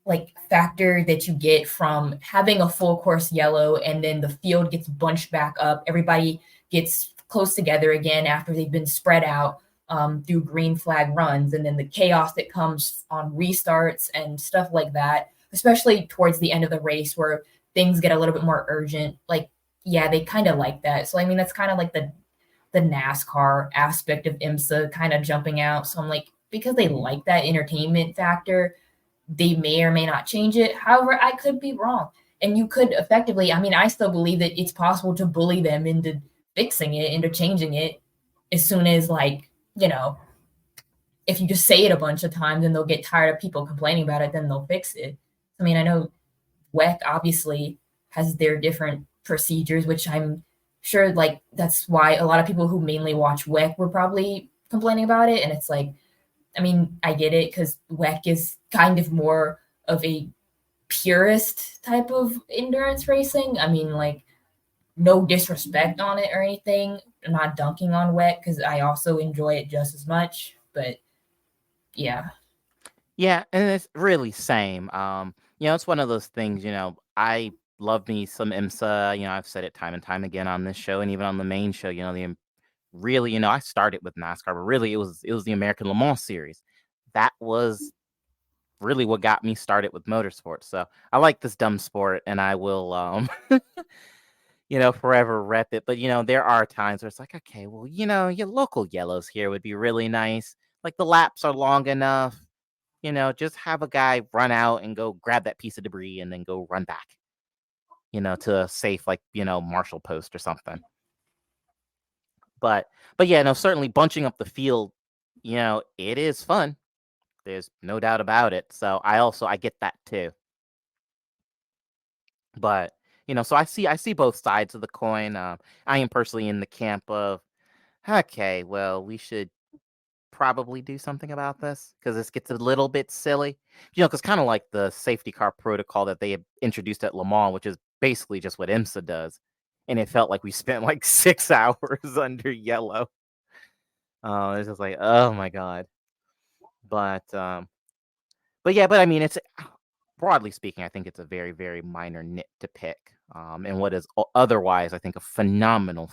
like factor that you get from having a full course yellow and then the field gets bunched back up. Everybody gets close together again after they've been spread out through green flag runs, and then the chaos that comes on restarts and stuff like that, especially towards the end of the race where things get a little bit more urgent. Like, yeah, they kind of like that. So I mean, that's kind of like the NASCAR aspect of IMSA kind of jumping out. So I'm like, because they like that entertainment factor, they may or may not change it. However, I could be wrong. And you could effectively, I mean, I still believe that it's possible to bully them into fixing it, into changing it as soon as, like, if you just say it a bunch of times and they'll get tired of people complaining about it, then they'll fix it. I mean, I know WEC obviously has their different procedures, which I'm sure, like, that's why a lot of people who mainly watch WEC were probably complaining about it. And it's like, I mean, I get it because WEC is kind of more of a purist type of endurance racing. I mean, like, no disrespect on it or anything. I'm not dunking on WEC because I also enjoy it just as much. But yeah, Yeah, and it's really same. It's one of those things, I love me some IMSA. I've said it time and time again on this show and even on the main show, really, I started with NASCAR, but really it was the American Le Mans series. That was really what got me started with motorsports. So I like this dumb sport and I will forever rep it. But there are times where it's like, okay, well, your local yellows here would be really nice. Like the laps are long enough. Just have a guy run out and go grab that piece of debris and then go run back, to a safe, like, Marshall post or something. But yeah, no, certainly bunching up the field, it is fun. There's no doubt about it. So I get that too. But so I see both sides of the coin. I am personally in the camp of, okay, well, we should probably do something about this because this gets a little bit silly. Because kind of like the safety car protocol that they introduced at Le Mans, which is basically just what IMSA does. And it felt like we spent like 6 hours under yellow. It's just like, oh my God. But yeah, but I mean, it's broadly speaking, I think it's a very, very minor nit to pick. And what is otherwise, I think, a phenomenal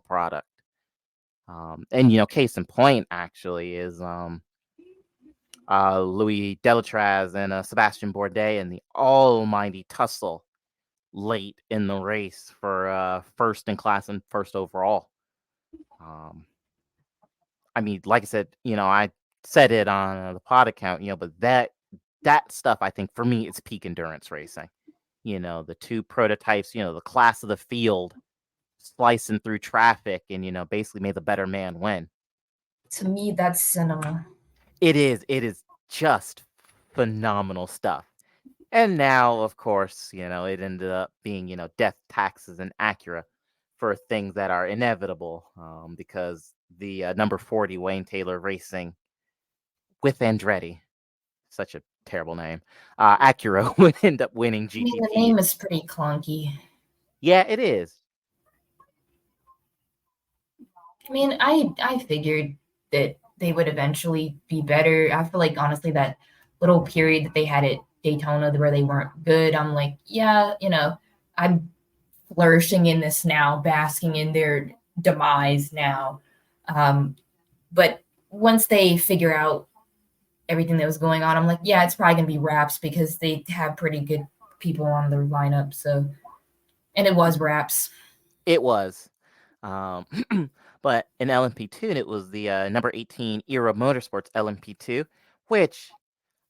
product. And case in point actually is Louis Deletraz and Sebastian Bourdais and the almighty tussle late in the race for first in class and first overall. I mean, like I said, I said it on the pod account, but that stuff, I think, for me, it's peak endurance racing. The two prototypes, the class of the field slicing through traffic and, basically made the better man win. To me, that's cinema. It is just phenomenal stuff. And now, of course, it ended up being, death, taxes, and Acura for things that are inevitable because the number 40 Wayne Taylor Racing with Andretti, such a terrible name, Acura would end up winning GTP. I mean, the name is pretty clunky. Yeah, it is. I mean, I figured that they would eventually be better. I feel like, honestly, that little period that they had at Daytona where they weren't good, I'm like, yeah, I'm flourishing in this now, basking in their demise now. But once they figure out everything that was going on, I'm like, yeah, it's probably going to be wraps because they have pretty good people on their lineup. So, and it was wraps. It was. But in LMP2, it was the number 18 Era Motorsports LMP2, which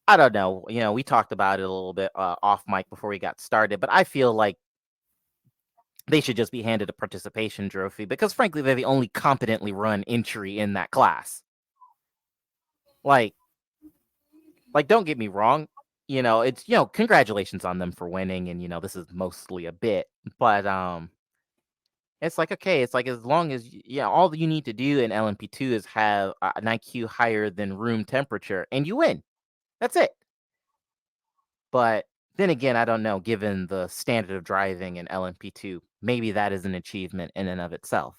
I don't know. We talked about it a little bit off mic before we got started, but I feel like they should just be handed a participation trophy because, frankly, they're the only competently run entry in that class. Like, don't get me wrong. It's congratulations on them for winning, and this is mostly a bit, but it's like, okay, it's like as long as all you need to do in LMP2 is have an IQ higher than room temperature, and you win. That's it. But then again, I don't know. Given the standard of driving in LMP2, maybe that is an achievement in and of itself.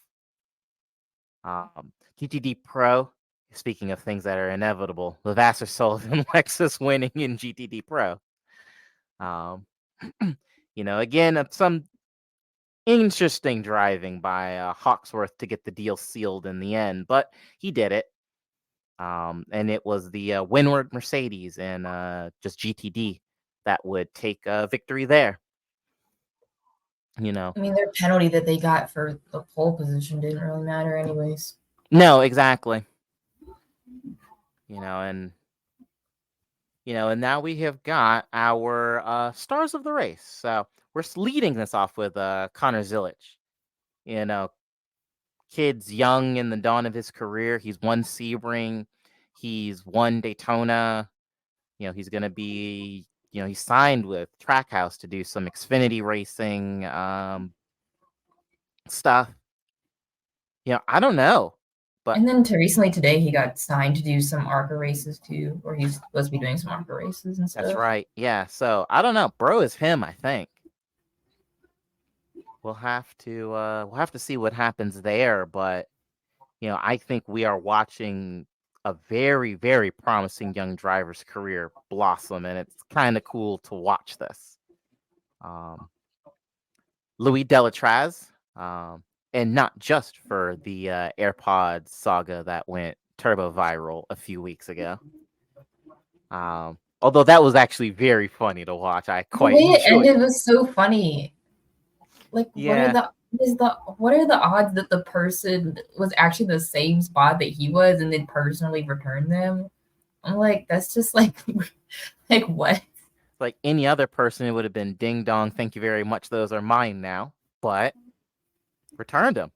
GTD Pro. Speaking of things that are inevitable, the Vasser Sullivan Lexus winning in GTD Pro. Again, some interesting driving by Hawksworth to get the deal sealed in the end, but he did it. And it was the Winward Mercedes and just GTD that would take victory there. I mean, their penalty that they got for the pole position didn't really matter anyways. No, exactly. And now we have got our stars of the race. So we're leading this off with Connor Zilic. Kid's young in the dawn of his career. He's won Sebring. He's won Daytona. He's going to be, he's signed with Trackhouse to do some Xfinity racing stuff. I don't know. But, and then recently today, he got signed to do some ARCA races too, or he's supposed to be doing some ARCA races and stuff. That's right. Yeah. So I don't know. Bro is him, I think. We'll have to see what happens there. But I think we are watching a very, very promising young driver's career blossom, and it's kind of cool to watch this. Louis Deletraz. And not just for the AirPods saga that went turbo viral a few weeks ago. Although that was actually very funny to watch. I quite enjoyed. The way it ended was so funny. Like, yeah. what are the odds that the person was actually the same spot that he was and then personally returned them? I'm like, that's just like what? Like any other person, it would have been ding dong. Thank you very much. Those are mine now. But returned them.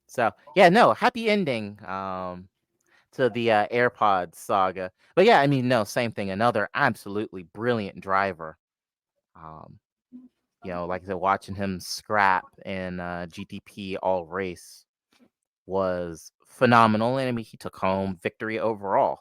So yeah, no, happy ending to the AirPods saga. But yeah, I mean, no, same thing. Another absolutely brilliant driver. Like I said, watching him scrap in GTP all race was phenomenal, and I mean, he took home victory overall.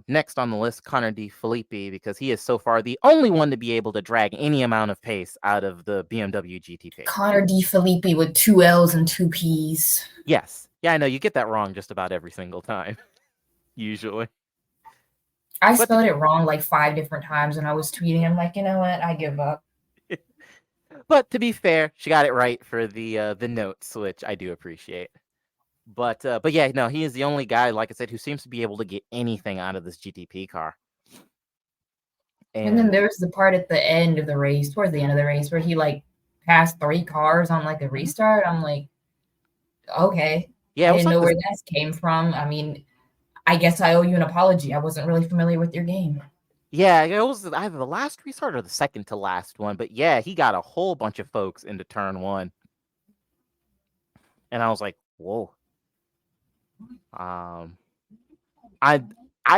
Next on the list, Connor De Filippi, because he is so far the only one to be able to drag any amount of pace out of the BMW GTP. Connor De Filippi with 2 L's and 2 P's. Yes. Yeah, I know. You get that wrong just about every single time, usually. I spelled it wrong like 5 different times when I was tweeting. I'm like, you know what? I give up. But to be fair, she got it right for the notes, which I do appreciate. But yeah, no, he is the only guy, like I said, who seems to be able to get anything out of this GTP car. And then there's the part at the end of the race, towards the end of the race, where he like passed 3 cars on like a restart. I'm like, okay. Yeah, I didn't know where that came from. I mean, I guess I owe you an apology. I wasn't really familiar with your game. Yeah, it was either the last restart or the second to last one. But yeah, he got a whole bunch of folks into turn 1. And I was like, whoa. I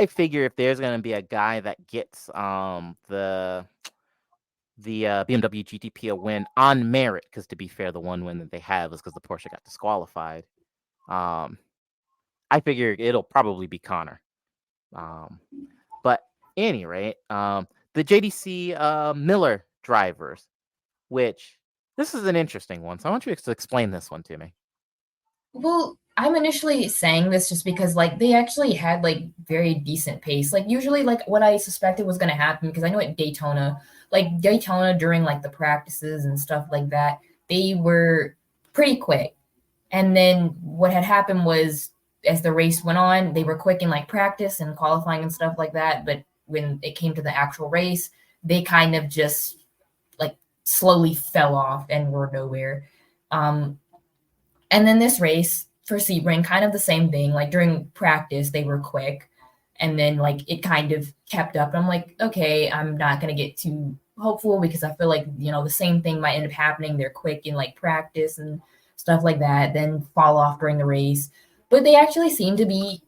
figure if there's going to be a guy that gets the BMW GTP a win on merit, because to be fair, the one win that they have is because the Porsche got disqualified. I figure it'll probably be Connor. But any rate, the JDC Miller drivers, which this is an interesting one. So I want you to explain this one to me. Well, I'm initially saying this just because like they actually had like very decent pace. Like usually like what I suspected was going to happen, because I know at Daytona during like the practices and stuff like that, they were pretty quick. And then what had happened was as the race went on, they were quick in like practice and qualifying and stuff like that. But when it came to the actual race, they kind of just like slowly fell off and were nowhere. And then this race for Sebring, kind of the same thing. Like during practice, they were quick, and then like it kind of kept up. I'm like, okay, I'm not gonna get too hopeful, because I feel like, you know, the same thing might end up happening. They're quick in like practice and stuff like that, then fall off during the race. But they actually seem to be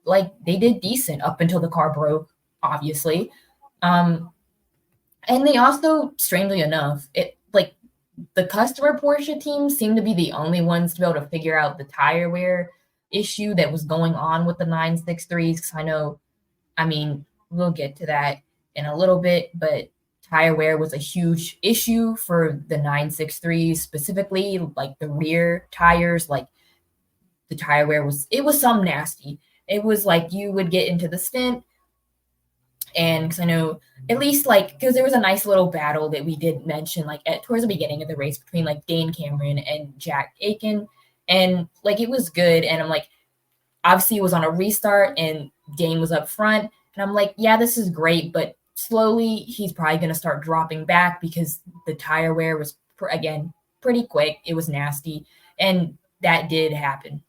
like they did decent up until the car broke, obviously. And they also, strangely enough, the customer Porsche teams seem to be the only ones to be able to figure out the tire wear issue that was going on with the 963s. Because I know, I mean, we'll get to that in a little bit, but tire wear was a huge issue for the 963s, specifically like the rear tires. Like the tire wear was some nasty. It was like you would get into the stint, and because I know at least like, because there was a nice little battle that we did mention like towards the beginning of the race between like Dane Cameron and Jack Aiken, and like it was good. And I'm like, obviously it was on a restart and Dane was up front, and I'm like, yeah, this is great, but slowly he's probably going to start dropping back because the tire wear was again pretty quick. It was nasty, and that did happen.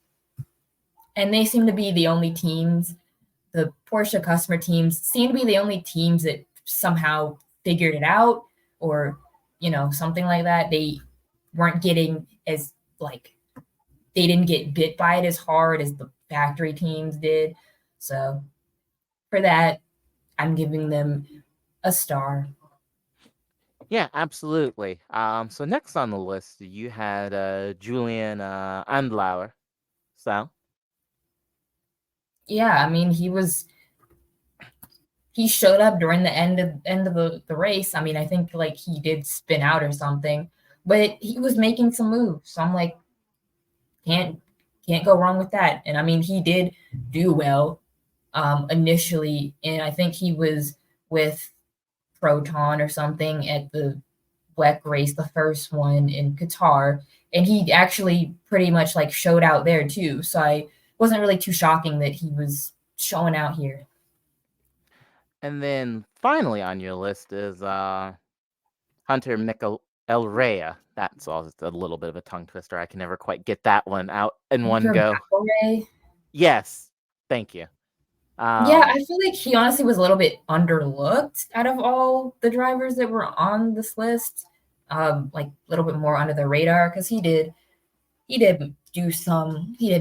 And they seem to be the only teams. The Porsche customer teams seem to be the only teams that somehow figured it out, or, you know, something like that. They weren't getting as like, they didn't get bit by it as hard as the factory teams did. So for that, I'm giving them a star. Yeah, absolutely. So next on the list, you had Julian Andlauer. So yeah, I mean, he showed up during the end of the race. I mean, I think like he did spin out or something, but he was making some moves. So I'm like, can't go wrong with that. And I mean, he did do well initially, and I think he was with Proton or something at the WEC race, the first one in Qatar, and he actually pretty much like showed out there too. So I wasn't really too shocking that he was showing out here. And then finally on your list is Hunter Elrea. That's all. It's a little bit of a tongue twister. I can never quite get that one out in one go. McElrea? Yes, thank you. Yeah, I feel like he honestly was a little bit underlooked out of all the drivers that were on this list. Like a little bit more under the radar, because he did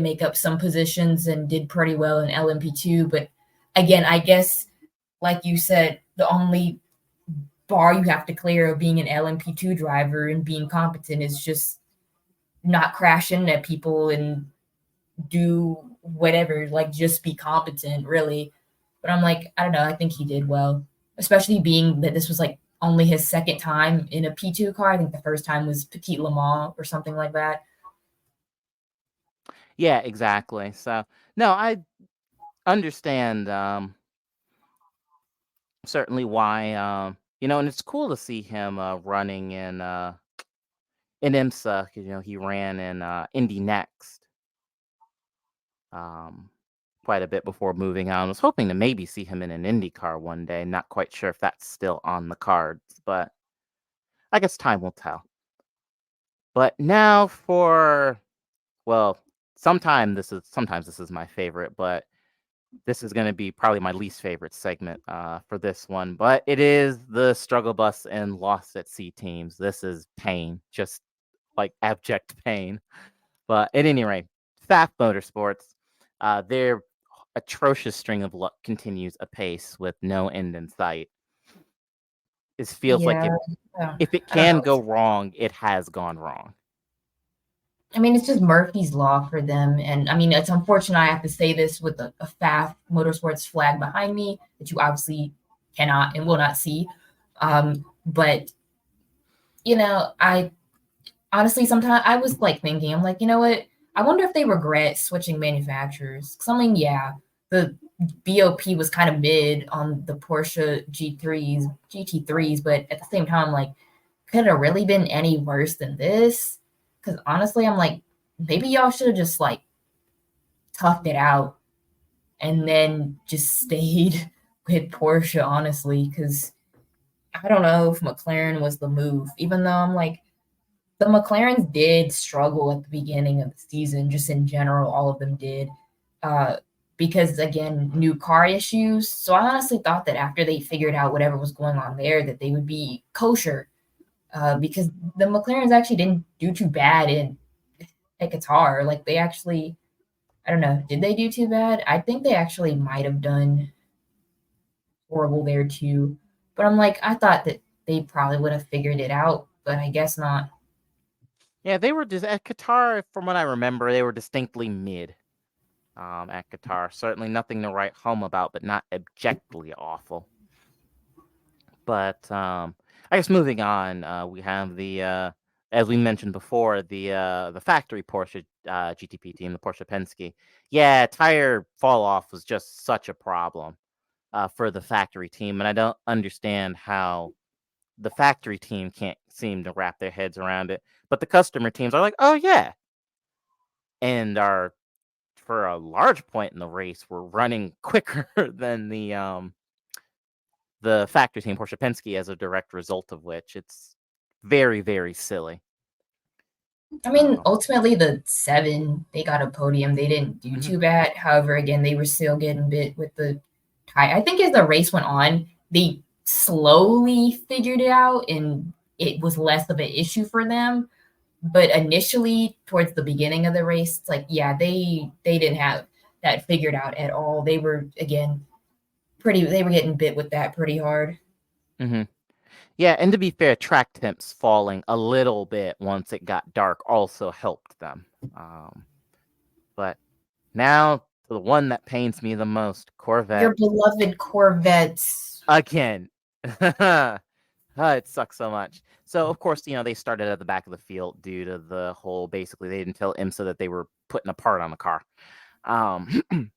make up some positions and did pretty well in LMP2. But again, I guess like you said, the only bar you have to clear of being an LMP2 driver and being competent is just not crashing at people and do whatever, like just be competent, really. But I'm like, I don't know. I think he did well, especially being that this was like only his second time in a P2 car. I think the first time was Petit Le Mans or something like that. Yeah, exactly. So no, I understand certainly why and it's cool to see him running in IMSA. 'Cause, he ran in Indy Next um quite a bit before moving on. I was hoping to maybe see him in an Indy car one day. Not quite sure if that's still on the cards, but I guess time will tell. But now for well, sometimes this is my favorite, but this is going to be probably my least favorite segment for this one. But it is the struggle bus and lost at sea teams. This is pain, just like abject pain. But at any rate, Pfaff Motorsports, their atrocious string of luck continues apace with no end in sight. It feels like Yeah, if it I don't can know. go wrong, it has gone wrong. I mean, it's just Murphy's Law for them. And I mean, it's unfortunate I have to say this with a Pfaff Motorsports flag behind me that you obviously cannot and will not see. But, I honestly, sometimes I was like thinking, I'm like, you know what? I wonder if they regret switching manufacturers. Because I mean, yeah, the BOP was kind of mid on the Porsche GT3s, but at the same time, like, could it have really been any worse than this? Because honestly, I'm like, maybe y'all should have just like toughed it out and then just stayed with Porsche, honestly. Because I don't know if McLaren was the move, even though I'm like, the McLarens did struggle at the beginning of the season, just in general, all of them did. Uh, because again, new car issues. So I honestly thought that after they figured out whatever was going on there, that they would be kosher. Because the McLarens actually didn't do too bad at Qatar. Like they actually, I don't know, did they do too bad? I think they actually might have done horrible there too. But I'm like, I thought that they probably would have figured it out, but I guess not. Yeah, they were just at Qatar, from what I remember, they were distinctly mid at Qatar. Certainly nothing to write home about, but not abjectly awful. But I guess moving on, we have as we mentioned before, the factory Porsche GTP team, the Porsche Penske. Yeah, tire fall off was just such a problem for the factory team, and I don't understand how the factory team can't seem to wrap their heads around it. But the customer teams are like, oh yeah, and are for a large point in the race were running quicker than the factory team Porsche Penske as a direct result of which it's very, very silly. I mean, ultimately, the seven, they got a podium. They didn't do too bad. However, again, they were still getting bit with the tie. I think as the race went on, they slowly figured it out and it was less of an issue for them. But initially, towards the beginning of the race, it's like, yeah, they didn't have that figured out at all. They were, again, they were getting bit with that pretty hard. Mm-hmm. Yeah, and to be fair, track temps falling a little bit once it got dark also helped them. But now to the one that pains me the most, Corvette. Your beloved Corvettes. Again. It sucks so much. So, of course, they started at the back of the field due to the whole, basically, they didn't tell IMSA that they were putting a part on the car. And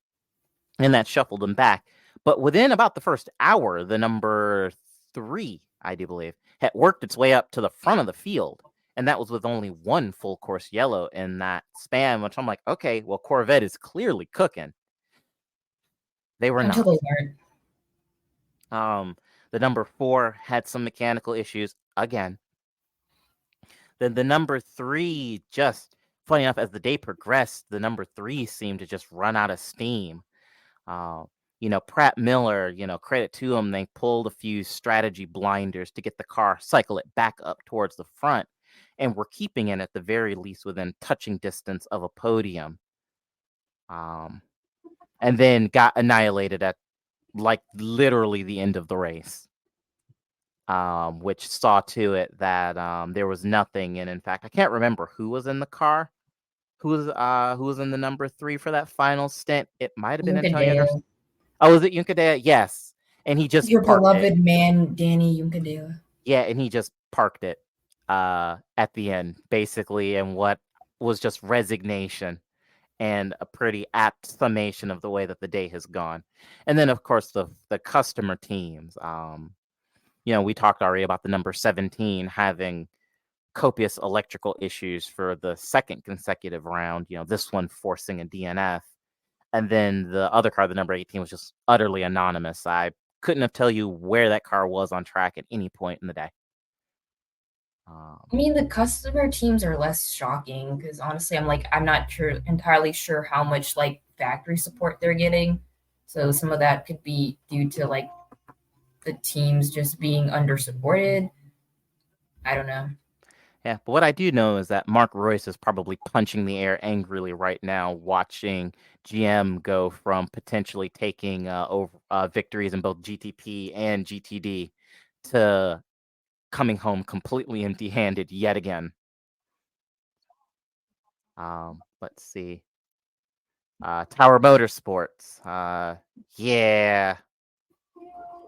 that shuffled them back. But within about the first hour, the number 3, I do believe, had worked its way up to the front of the field. And that was with only one full course yellow in that span, which I'm like, okay, well, Corvette is clearly cooking. They were Until not. they weren't. The number 4 had some mechanical issues again. Then the number 3, just funny enough, as the day progressed, the number 3 seemed to just run out of steam. Pratt Miller, credit to them, they pulled a few strategy blinders to get the car, cycle it back up towards the front, and were keeping it at the very least within touching distance of a podium. And then got annihilated at like literally the end of the race. Which saw to it that there was nothing. And in fact, I can't remember who was in the car. who was in the number 3 for that final stint? It might have been Antonio Juncadale. Garcia. Oh, was it Juncadale? Yes. And he just Your parked it. beloved man, Danny Juncadale. Yeah, and he just parked it at the end, basically, and what was just resignation and a pretty apt summation of the way that the day has gone. And then, of course, the customer teams. We talked already about the number 17 having copious electrical issues for the second consecutive round. This one forcing a DNF. And then the other car, the number 18, was just utterly anonymous. I couldn't have tell you where that car was on track at any point in the day. I mean, the customer teams are less shocking because honestly, I'm not entirely sure how much like factory support they're getting. So some of that could be due to like the teams just being under supported. I don't know. Yeah, but what I do know is that Mark Royce is probably punching the air angrily right now, watching GM go from potentially taking victories in both GTP and GTD to coming home completely empty-handed yet again. Let's see. Tower Motorsports. Yeah.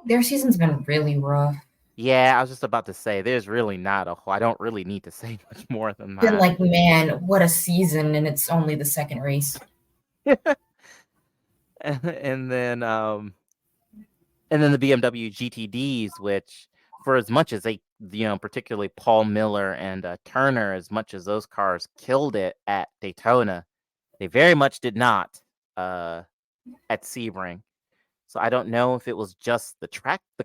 Their season's been really rough. Yeah, I was just about to say, there's really not I don't really need to say much more than Been that. like, man, what a season, and it's only the second race. and then the BMW GTDs, which for as much as they, particularly Paul Miller and Turner, as much as those cars killed it at Daytona, they very much did not at Sebring. So I don't know if it was just the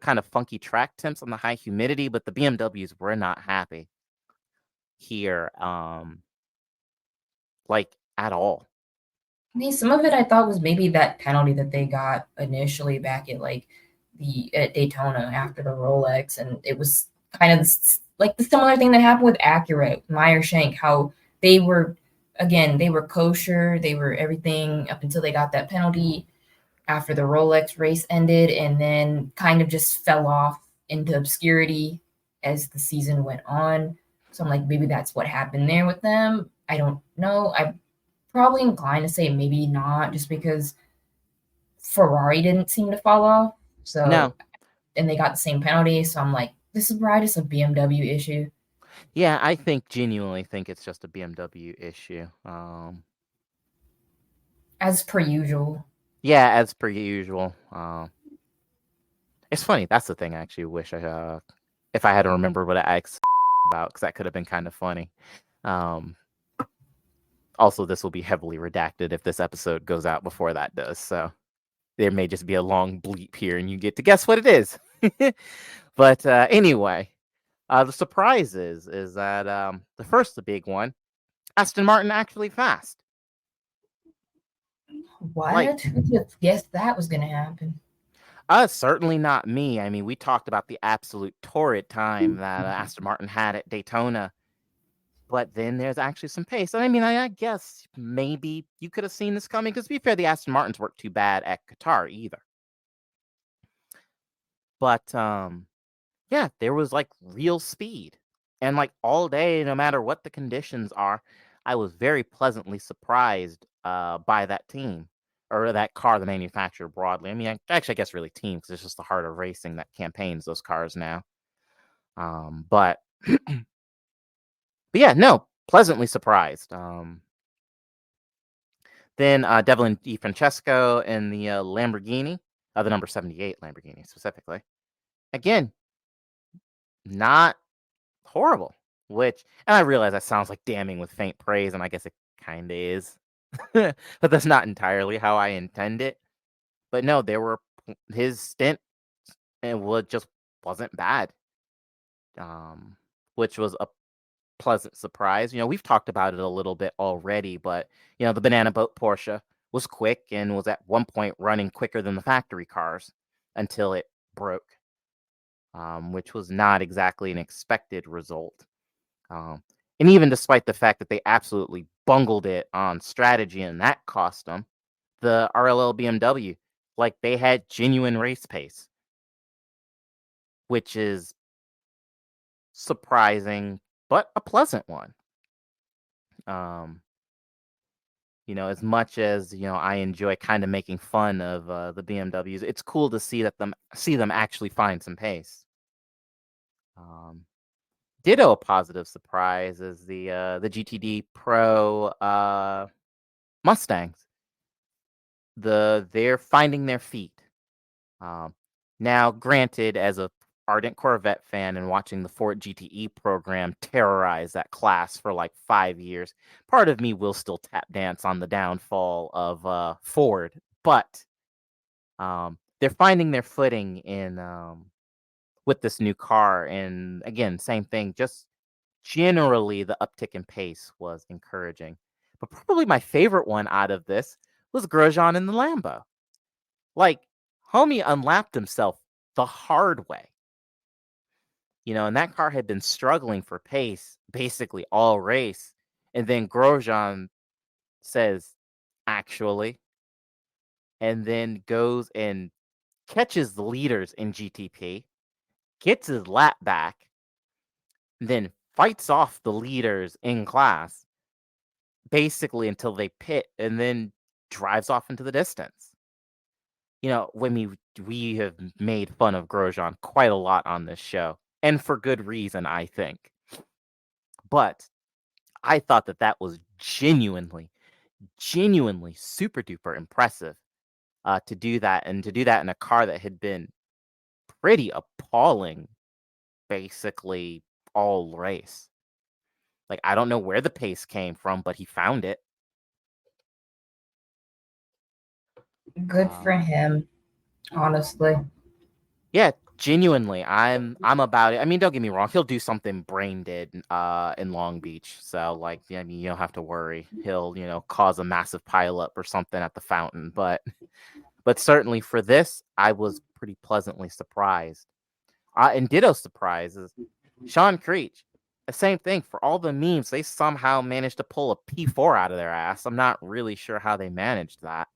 kind of funky track temps and the high humidity, but the BMWs were not happy here, like at all. I mean, some of it I thought was maybe that penalty that they got initially back at Daytona after the Rolex, and it was kind of like the similar thing that happened with Acura, Meyer Shank, how they were kosher, they were everything up until they got that penalty after the Rolex race ended, and then kind of just fell off into obscurity as the season went on. So I'm like, maybe that's what happened there with them. I don't know. I'm probably inclined to say maybe not, just because Ferrari didn't seem to fall off. So No. And they got the same penalty. So I'm like, this is probably just a BMW issue. Yeah, I genuinely think it's just a BMW issue. As per usual. Yeah, as per usual. It's funny. That's the thing I actually wish if I had to remember what I asked about, because that could have been kind of funny. Also, this will be heavily redacted if this episode goes out before that does. So there may just be a long bleep here and you get to guess what it is. But anyway, the surprise is that the big one, Aston Martin actually fast. What? Who could have guessed that was going to happen? Certainly not me. I mean, we talked about the absolute torrid time that Aston Martin had at Daytona, but then there's actually some pace. And I mean, I guess maybe you could have seen this coming, because to be fair, the Aston Martins weren't too bad at Qatar either. But yeah, there was like real speed, and like all day, no matter what the conditions are, I was very pleasantly surprised by that team, or that car, the manufacturer broadly. I mean, I guess really team, because it's just the heart of racing that campaigns those cars now. But yeah, no, pleasantly surprised. Then Devlin DiFrancesco in the Lamborghini, the number 78 Lamborghini specifically. Again, not horrible, and I realize that sounds like damning with faint praise, and I guess it kind of is. But that's not entirely how I intend it. But no, his stint, and just wasn't bad, which was a pleasant surprise. We've talked about it a little bit already, but the banana boat Porsche was quick and was at one point running quicker than the factory cars until it broke, which was not exactly an expected result. And even despite the fact that they absolutely bungled it on strategy and that cost them, the RLL BMW, like, they had genuine race pace, which is surprising, but a pleasant one. As much as I enjoy kind of making fun of the BMWs, it's cool to see them actually find some pace. Ditto a positive surprise is the GTD Pro Mustangs. They're finding their feet. Now, granted, as a ardent Corvette fan and watching the Ford GTE program terrorize that class for like 5 years, part of me will still tap dance on the downfall of Ford. But they're finding their footing in with this new car. And again, same thing, just generally the uptick in pace was encouraging. But probably my favorite one out of this was Grosjean in the Lambo. Like, homie unlapped himself the hard way. And that car had been struggling for pace basically all race. And then Grosjean says, actually, and then goes and catches the leaders in GTP, gets his lap back, then fights off the leaders in class basically until they pit, and then drives off into the distance. When we have made fun of Grosjean quite a lot on this show, and for good reason, I think. But I thought that was genuinely super duper impressive to do that, and to do that in a car that had been pretty appalling basically all race. Like, I don't know where the pace came from, but he found it. Good for him, honestly. Yeah, genuinely, I'm about it. I mean, don't get me wrong, he'll do something Brain did in Long Beach. So, like, I mean, you don't have to worry. He'll, cause a massive pileup or something at the fountain. But certainly for this, I was pretty pleasantly surprised. And ditto surprises, Sean Creech, the same thing. For all the memes, they somehow managed to pull a P4 out of their ass. I'm not really sure how they managed that.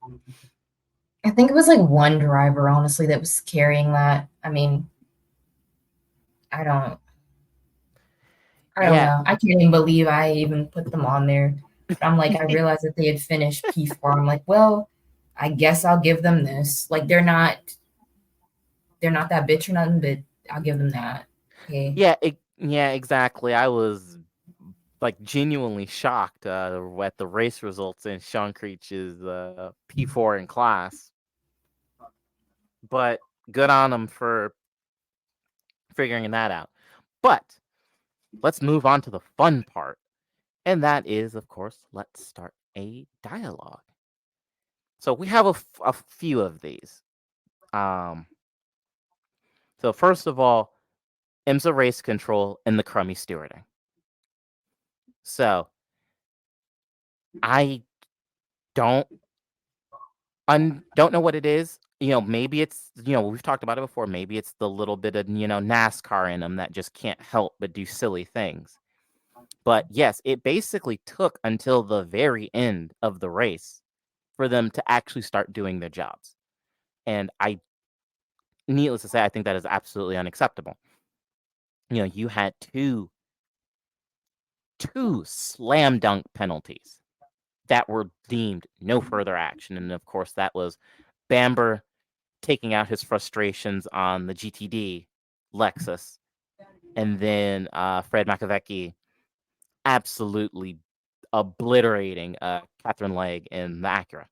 I think it was like one driver, honestly, that was carrying that. I mean, I don't know. I can't even believe I even put them on there. But I'm like, I realized that they had finished P4. I'm like, well, I guess I'll give them this. Like, they're not that bitch or nothing, but I'll give them that. Okay. Yeah, exactly. I was like genuinely shocked at the race results in Sean Creech's P4 in class. But good on him for figuring that out. But let's move on to the fun part. And that is, of course, let's start a dialogue. So we have a few of these. So first of all, IMSA race control and the crummy stewarding. So I don't know what it is. Maybe it's, we've talked about it before. Maybe it's the little bit of, NASCAR in them that just can't help but do silly things. But yes, it basically took until the very end of the race for them to actually start doing their jobs. And needless to say, I think that is absolutely unacceptable. You had two slam dunk penalties that were deemed no further action. And of course, that was Bamber taking out his frustrations on the GTD Lexus, and then Fred Makowiecki absolutely obliterating Catherine Legge in the Acura.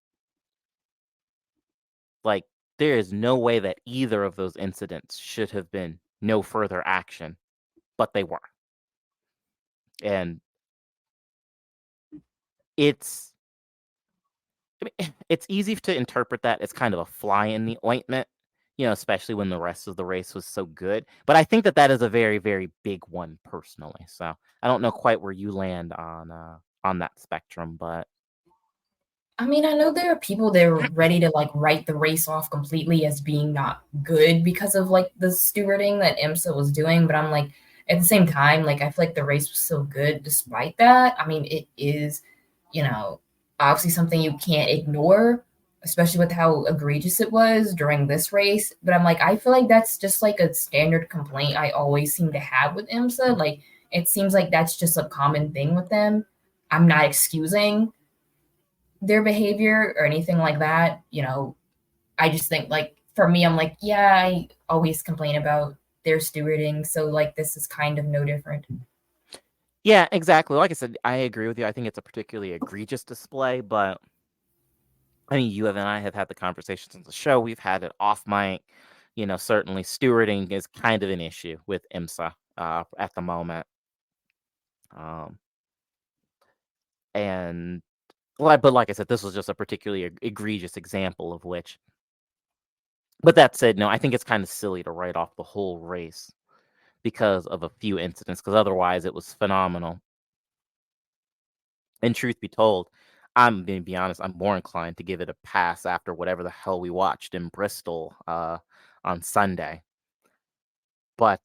Like, there is no way that either of those incidents should have been no further action, but they were. And it's easy to interpret that as kind of a fly in the ointment, especially when the rest of the race was so good. But I think that is a very, very big one personally. So I don't know quite where you land on that spectrum, but I mean, I know there are people that are ready to like write the race off completely as being not good because of like the stewarding that IMSA was doing. But I'm like, at the same time, like I feel like the race was so good despite that. I mean, it is, obviously something you can't ignore, especially with how egregious it was during this race. But I'm like, I feel like that's just like a standard complaint I always seem to have with IMSA. Like, it seems like that's just a common thing with them. I'm not excusing their behavior or anything like that. I just think, like, for me, I'm like, yeah, I always complain about their stewarding, so like this is kind of no different. Yeah, exactly. Like I said, I agree with you. I think it's a particularly egregious display, but I mean, you and I have had the conversations on the show. We've had it off mic. Certainly stewarding is kind of an issue with IMSA at the moment. And but like I said, this was just a particularly egregious example of which. But that said, no, I think it's kind of silly to write off the whole race because of a few incidents, because otherwise it was phenomenal. And truth be told, I'm going to be honest, I'm more inclined to give it a pass after whatever the hell we watched in Bristol on Sunday. But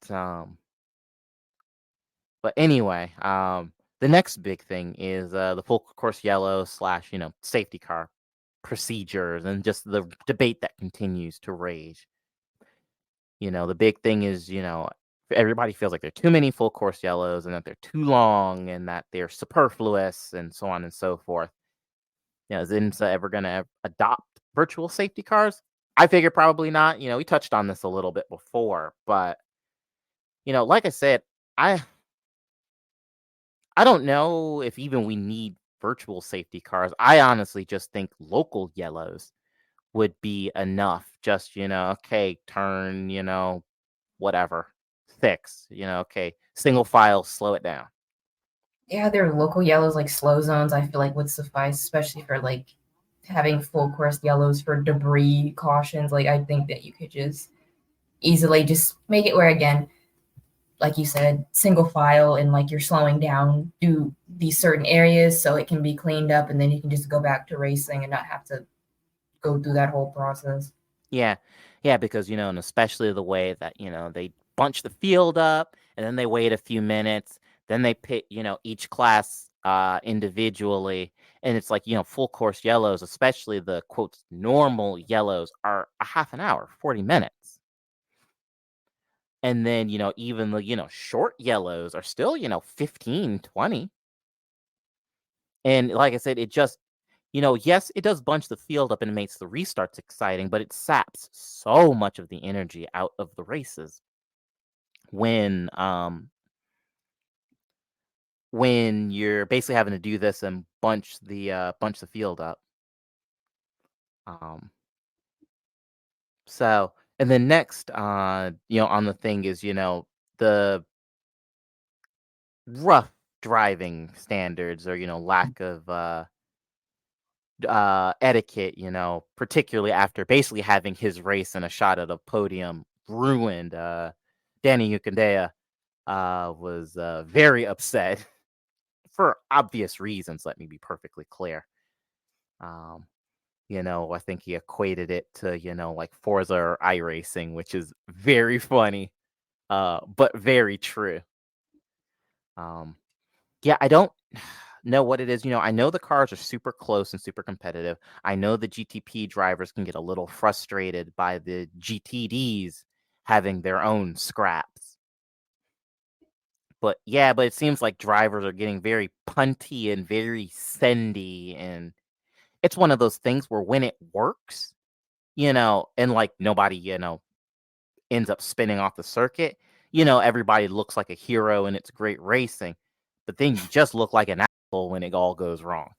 anyway, the next big thing is the full course yellow / safety car procedures and just the debate that continues to rage. The big thing is, everybody feels like there are too many full course yellows and that they're too long and that they're superfluous and so on and so forth. Is IMSA ever going to adopt virtual safety cars? I figure probably not. We touched on this a little bit before, but like I said, I don't know if even we need virtual safety cars. I honestly just think local yellows would be enough. Just, okay, turn, whatever, fix, okay, single file, slow it down. Yeah, their local yellows, like slow zones, I feel like would suffice, especially for like having full course yellows for debris cautions. Like, I think that you could just easily just make it where, again, like you said, single file, and like you're slowing down, do these certain areas so it can be cleaned up, and then you can just go back to racing and not have to go through that whole process. Yeah. Yeah, because, and especially the way that, they bunch the field up and then they wait a few minutes, then they pit, each class individually. And it's like, full course yellows, especially the quotes normal yellows, are a half an hour, 40 minutes. And then, even the, short yellows are still, 15, 20. And like I said, it just, yes, it does bunch the field up and it makes the restarts exciting, but it saps so much of the energy out of the races when you're basically having to do this and bunch the field up. So, and then next, on the thing is, the rough driving standards or, lack of etiquette, particularly after basically having his race and a shot at a podium ruined. Danny Hukandaya was very upset for obvious reasons. Let me be perfectly clear. I think he equated it to, like Forza or iRacing, which is very funny, but very true. Yeah, I don't know what it is. I know the cars are super close and super competitive. I know the GTP drivers can get a little frustrated by the GTDs having their own scraps. But yeah, but it seems like drivers are getting very punty and very sendy. And it's one of those things where when it works, and like nobody, ends up spinning off the circuit, everybody looks like a hero and it's great racing. But then you just look like an asshole when it all goes wrong.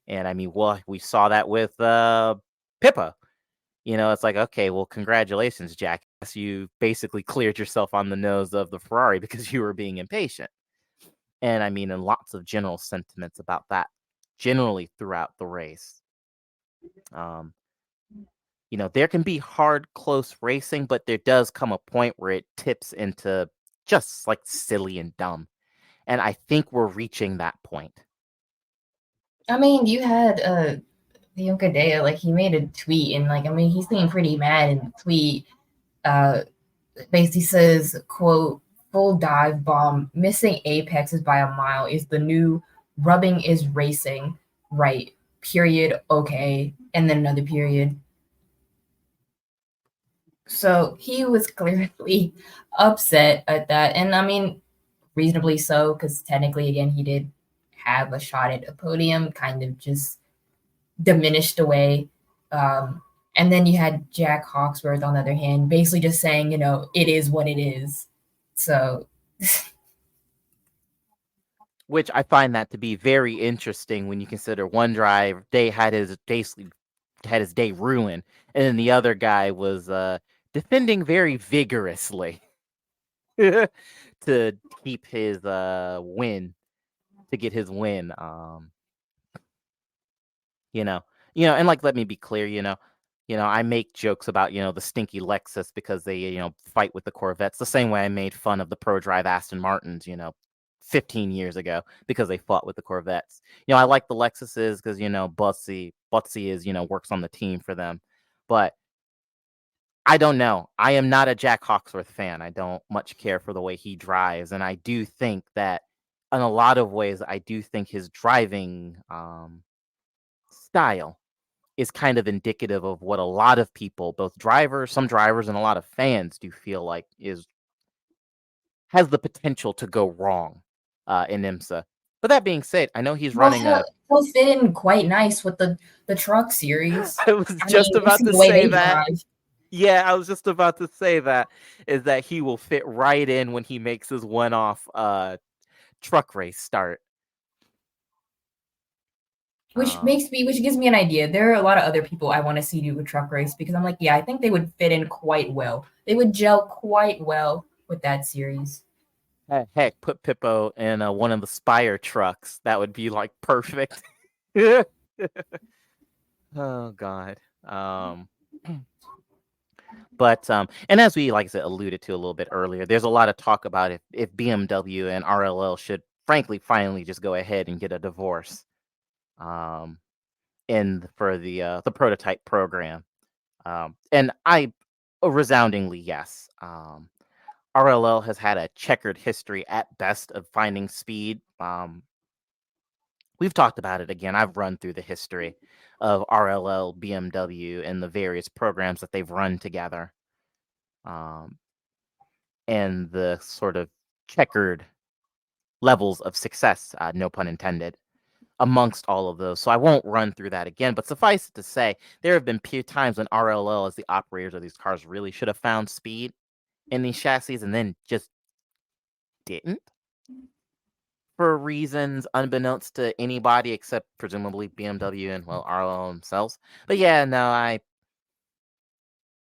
And I mean, well, we saw that with Pippa. It's like, okay, well, congratulations, Jack. You basically cleared yourself on the nose of the Ferrari because you were being impatient. And I mean, and lots of general sentiments about that generally throughout the race. There can be hard, close racing, but there does come a point where it tips into just like silly and dumb. And I think we're reaching that point. I mean, you had Hukandaya, like, he made a tweet, and like, I mean, he's being pretty mad in the tweet. Basically says, quote, "Full dive bomb, missing apexes by a mile is the new rubbing is racing, right? Period. Okay." And then another period. So he was clearly upset at that. And I mean, reasonably so, because technically, again, he did have a shot at a podium, kind of just diminished away. And then you had Jack Hawksworth on the other hand, basically just saying, it is what it is. So which I find that to be very interesting when you consider one drive day had his basically had his day ruined, and then the other guy was defending very vigorously to keep his win to get his win. You know, and like let me be clear, I make jokes about the stinky Lexus because they fight with the Corvettes the same way I made fun of the Pro Drive Aston Martins 15 years ago because they fought with the Corvettes. I like the Lexuses because Butsy is works on the team for them, but I don't know. I am not a Jack Hawksworth fan. I don't much care for the way he drives, and I do think that in a lot of ways, I do think his driving style is kind of indicative of what a lot of people, both drivers, some drivers, and a lot of fans do feel like has the potential to go wrong in IMSA. But that being said, I know he's well, running he'll fit in quite nice with the truck series. I was I just mean, you about see to the way say they that. drive. Yeah, I was just about to say that is that he will fit right in when he makes his one-off truck race start. Which gives me an idea. There are a lot of other people I want to see do a truck race because I'm like, yeah, I think they would fit in quite well. They would gel quite well with that series. Heck, put Pippo in one of the Spire trucks. That would be like perfect. Oh God. But and as we like I said alluded to a little bit earlier, there's a lot of talk about if BMW and RLL should frankly finally just go ahead and get a divorce. For the prototype program. And I resoundingly yes. RLL has had a checkered history at best of finding speed. We've talked about it again. I've run through the history of RLL, BMW, and the various programs that they've run together. And the sort of checkered levels of success, no pun intended, amongst all of those. So I won't run through that again, but suffice it to say, there have been times when RLL, as the operators of these cars, really should have found speed in these chassis and then just didn't for reasons unbeknownst to anybody except presumably BMW and, well, RLL themselves. But yeah, no,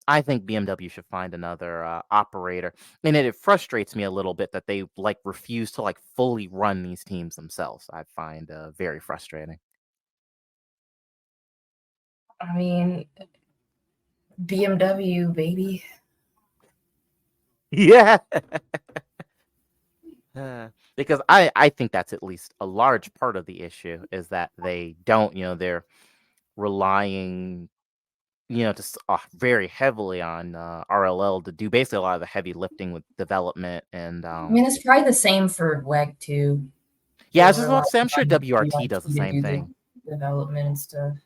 I think BMW should find another operator, and it frustrates me a little bit that they refuse to fully run these teams themselves. I find very frustrating. I mean, BMW, baby. Yeah. Because I think that's at least a large part of the issue is that they don't, they're relying, just very heavily on RLL to do basically a lot of the heavy lifting with development and. I mean, it's probably the same for WEG too. Yeah, I They're was just about to say, I'm sure relying on WRT does the WRT to same do the thing. development and stuff.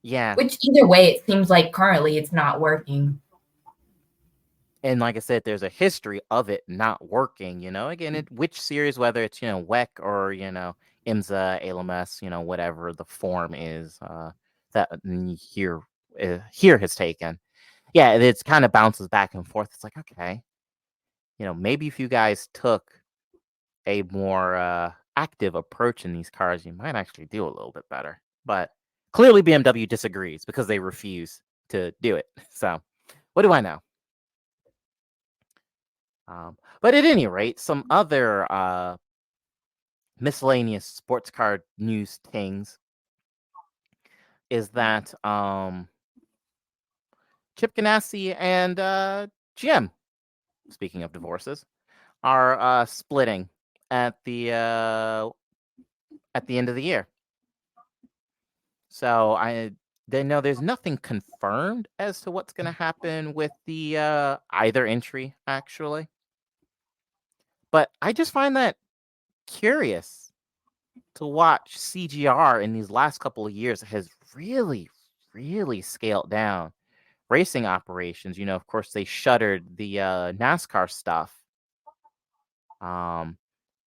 Yeah. Which either way, it seems like currently it's not working. And like I said, there's a history of it not working, again, which series, whether it's, WEC or, IMSA, ALMS, whatever the form is that here has taken. Yeah, it's kind of bounces back and forth. It's like, okay, maybe if you guys took a more active approach in these cars, you might actually do a little bit better. But clearly BMW disagrees because they refuse to do it. So what do I know? But at any rate, some other miscellaneous sports car news things is that Chip Ganassi and GM, speaking of divorces, are splitting at the end of the year. So they know there's nothing confirmed as to what's going to happen with the either entry actually. But I just find that curious to watch CGR in these last couple of years has really, really scaled down racing operations. Of course, they shuttered the NASCAR stuff. And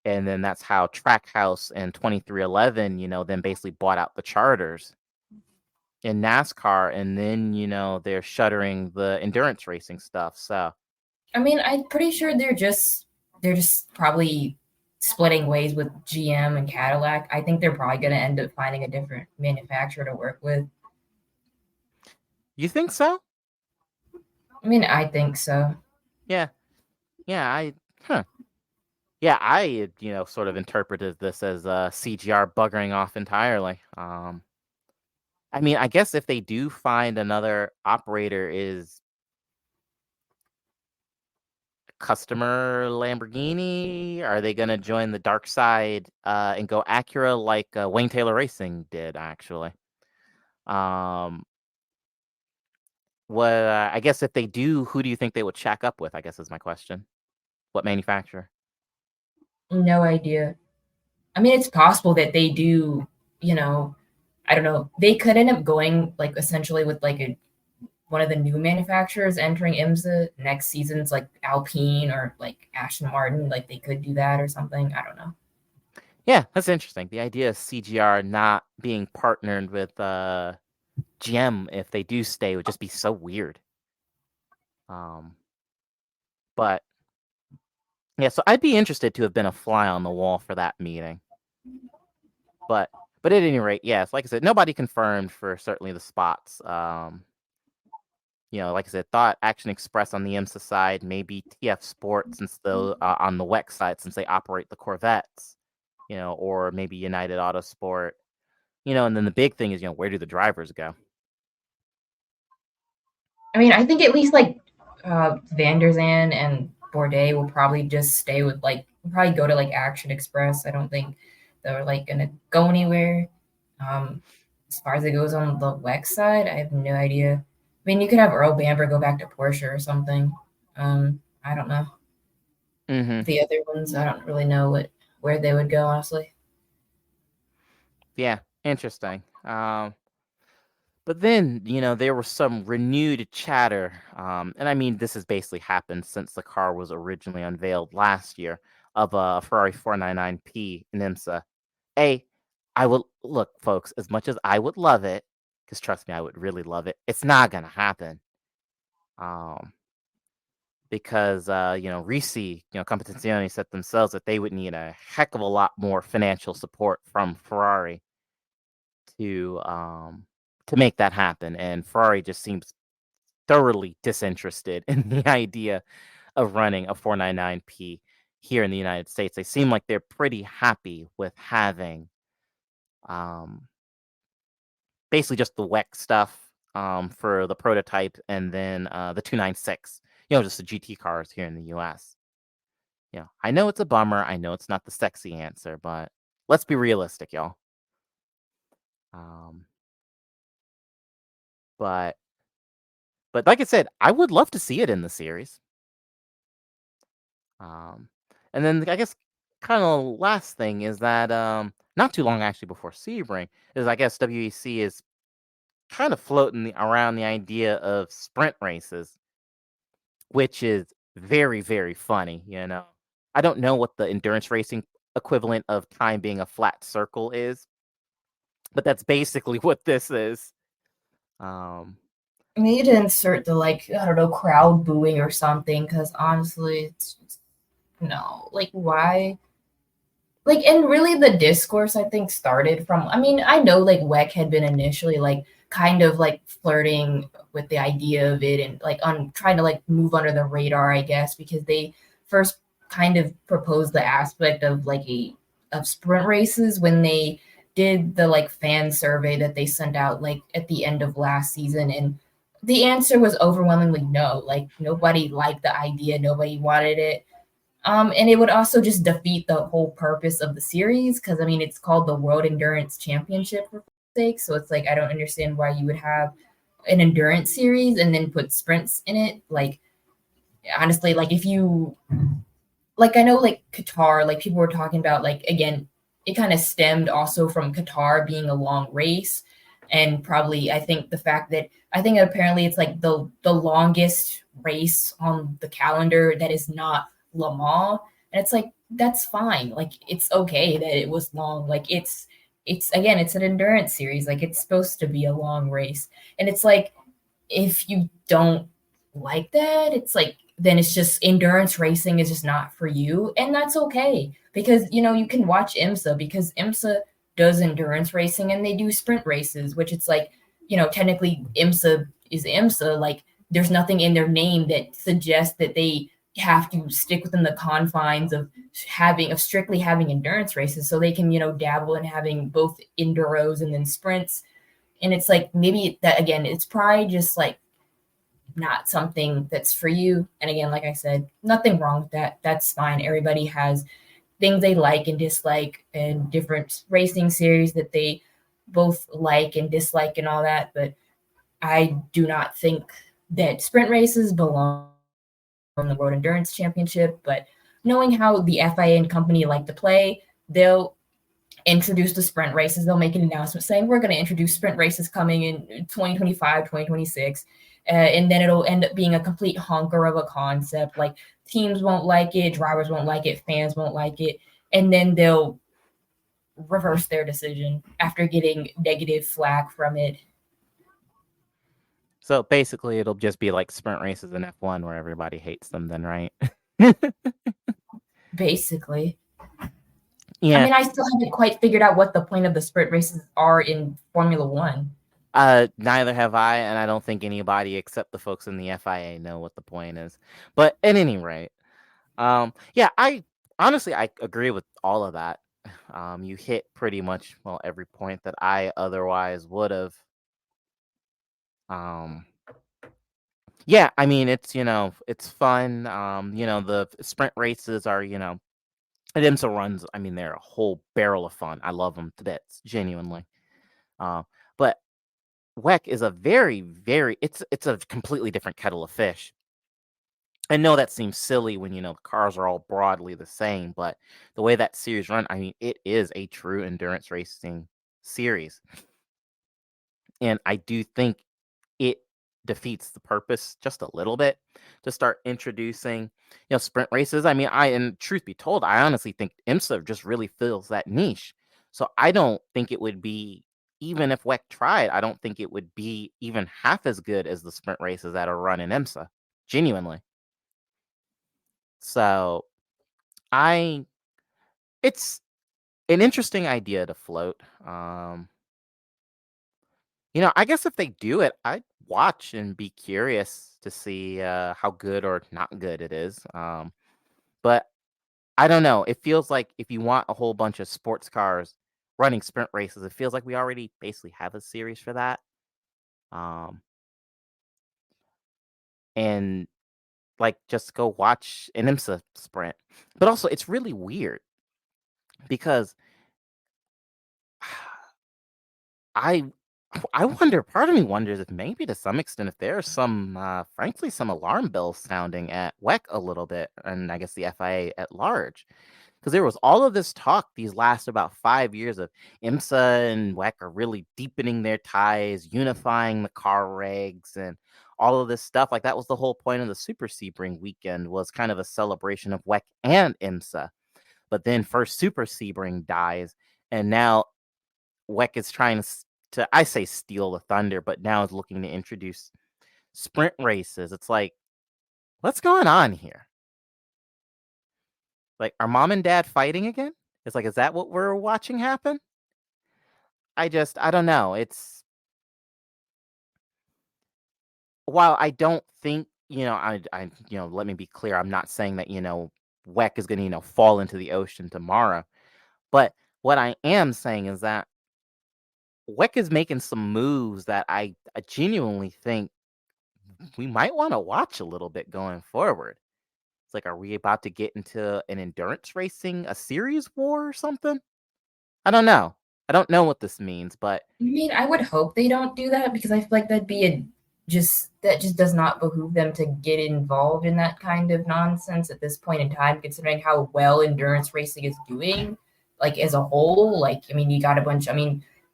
then that's how Trackhouse and 2311, then basically bought out the charters. in NASCAR, and then they're shuttering the endurance racing stuff. So I mean, I'm pretty sure they're just probably splitting ways with GM and Cadillac. I think they're probably going to end up finding a different manufacturer to work with. you think so? I mean, I think so. Yeah, yeah, yeah, I sort of interpreted this as CGR buggering off entirely. I mean, I guess if they do find another operator, is customer Lamborghini, are they going to join the dark side and go Acura like Wayne Taylor Racing did, actually? What I guess if they do, who do you think they would shack up with, I guess is my question. What manufacturer? No idea. I mean, it's possible that they do, I don't know. They could end up going like essentially with like one of the new manufacturers entering IMSA next season's like Alpine or like Aston Martin. Like they could do that or something. I don't know. Yeah, that's interesting. The idea of CGR not being partnered with GM, if they do stay, would just be so weird. But yeah, so I'd be interested to have been a fly on the wall for that meeting. But at any rate, yes, like I said, nobody confirmed for certainly the spots. Like I said, thought Action Express on the IMSA side, maybe TF Sport since on the WEC side, since they operate the Corvettes, or maybe United Autosport, and then the big thing is, where do the drivers go? I mean, I think at least like Van der Zand and Bourdais will probably just stay with probably go to like Action Express. I don't think they're like gonna go anywhere. As far as it goes on the WEC side, I have no idea. I mean, you could have Earl Bamber go back to Porsche or something. I don't know. Mm-hmm. The other ones, I don't really know where they would go, honestly. Yeah, interesting. But then, there was some renewed chatter, and I mean, this has basically happened since the car was originally unveiled last year, of a Ferrari 499P in IMSA. I would look, folks, as much as I would love it, because trust me, I would really love it. It's not gonna happen. Because Risi, Competizione said themselves that they would need a heck of a lot more financial support from Ferrari to make that happen, and Ferrari just seems thoroughly disinterested in the idea of running a 499P here in the United States. They seem like they're pretty happy with having basically just the WEC stuff for the prototype, and then the 296, just the GT cars here in the US. I know it's a bummer. I know it's not the sexy answer, but let's be realistic, y'all. But like I said, I would love to see it in the series. And then I guess kind of last thing is that not too long actually before Sebring is, I guess WEC is kind of floating around the idea of sprint races, which is very, very funny. I don't know what the endurance racing equivalent of time being a flat circle is, but that's basically what this is. We need to insert the I don't know, crowd booing or something, because honestly, it's just, no. Why? And really the discourse I think started from, I mean, I know WEC had been initially kind of flirting with the idea of it and on trying to move under the radar, I guess, because they first kind of proposed the aspect of of sprint races when they did the fan survey that they sent out at the end of last season, and the answer was overwhelmingly no. Nobody liked the idea, nobody wanted it. And it would also just defeat the whole purpose of the series, because I mean it's called the World Endurance Championship for sake. So it's I don't understand why you would have an endurance series and then put sprints in it. Honestly, if you I know Qatar, people were talking about again, it kind of stemmed also from Qatar being a long race. And probably I think the fact that apparently it's the longest race on the calendar that is not Le Mans. And it's that's fine. It's okay that it was long. it's an endurance series. Like, it's supposed to be a long race. And it's like, if you don't like that, it's like, then it's just endurance racing is just not for you. And that's okay, because, you can watch IMSA, because IMSA does endurance racing and they do sprint races, which it's like, technically IMSA is IMSA. Like, there's nothing in their name that suggests that they have to stick within the confines of strictly having endurance races, so they can, dabble in having both enduros and then sprints. And it's like, maybe that, again, it's probably just like not something that's for you. And again, like I said, nothing wrong with that. That's fine. Everybody has things they like and dislike, and different racing series that they both like and dislike and all that. But I do not think that sprint races belong in the World Endurance Championship. But knowing how the FIA and company like to play, they'll introduce the sprint races. They'll make an announcement saying, we're going to introduce sprint races coming in 2025, 2026. And then it'll end up being a complete honker of a concept. Like, teams won't like it, drivers won't like it, fans won't like it. And then they'll reverse their decision after getting negative flack from it. So basically, it'll just be like sprint races in F1 where everybody hates them then, right? Basically. Yeah. I mean, I still haven't quite figured out what the point of the sprint races are in Formula One. Neither have I, and I don't think anybody except the folks in the FIA know what the point is. But at any rate, yeah, I honestly agree with all of that. You hit pretty much every point that I otherwise would have. Yeah, I mean, it's it's fun. The sprint races are and IMSA runs. I mean, they're a whole barrel of fun. I love them to bits, genuinely. But WEC is a very, very it's a completely different kettle of fish. I know that seems silly when the cars are all broadly the same, but the way that series run, I mean, it is a true endurance racing series, and I do think it defeats the purpose just a little bit to start introducing sprint races. I mean, and truth be told, I honestly think IMSA just really fills that niche. So I don't think it would be, even if WEC tried, I don't think it would be even half as good as the sprint races that are run in IMSA, genuinely. So it's an interesting idea to float. I guess if they do it, I'd watch and be curious to see how good or not good it is. But I don't know. It feels like if you want a whole bunch of sports cars running sprint races, it feels like we already basically have a series for that. And like, just go watch an IMSA sprint. But also, it's really weird because I wonder, part of me wonders if maybe to some extent, if there's some, frankly, some alarm bells sounding at WEC a little bit, and I guess the FIA at large. Because there was all of this talk these last about 5 years of IMSA and WEC are really deepening their ties, unifying the car regs, and all of this stuff. Like, that was the whole point of the Super Sebring weekend, was kind of a celebration of WEC and IMSA. But then first Super Sebring dies, and now WEC is trying to, I say, steal the thunder, but now is looking to introduce sprint races. It's like, what's going on here? Like, are mom and dad fighting again? It's like, is that what we're watching happen? I don't know. It's, while I don't think, let me be clear. I'm not saying that, WEC is going to, fall into the ocean tomorrow. But what I am saying is that WEC is making some moves that I genuinely think we might want to watch a little bit going forward. It's like, are we about to get into an endurance racing, a series war or something? I don't know. I don't know what this means, but I mean, I would hope they don't do that, because I feel like that just does not behoove them to get involved in that kind of nonsense at this point in time, considering how well endurance racing is doing, like, as a whole. Like, I mean, you got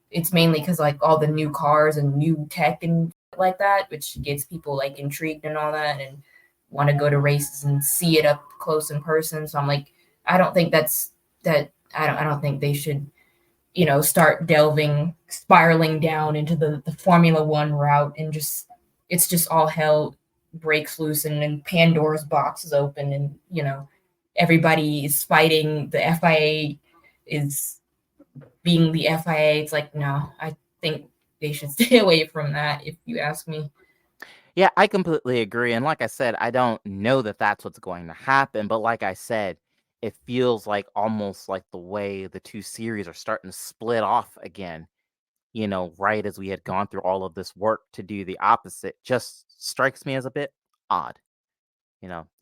it's mainly because, like, all the new cars and new tech and like that, which gets people, like, intrigued and all that, and want to go to races and see it up close in person. So I'm like, I don't think that's that. I don't think they should start spiraling down into the Formula One route, and it's just all hell breaks loose, and then Pandora's box is open, and everybody is fighting. The FIA is being the FIA. It's like, no, I think they should stay away from that, if you ask me. Yeah, I completely agree. And like I said, I don't know that that's what's going to happen. But like I said, it feels like almost like the way the two series are starting to split off again, right as we had gone through all of this work to do the opposite, just strikes me as a bit odd.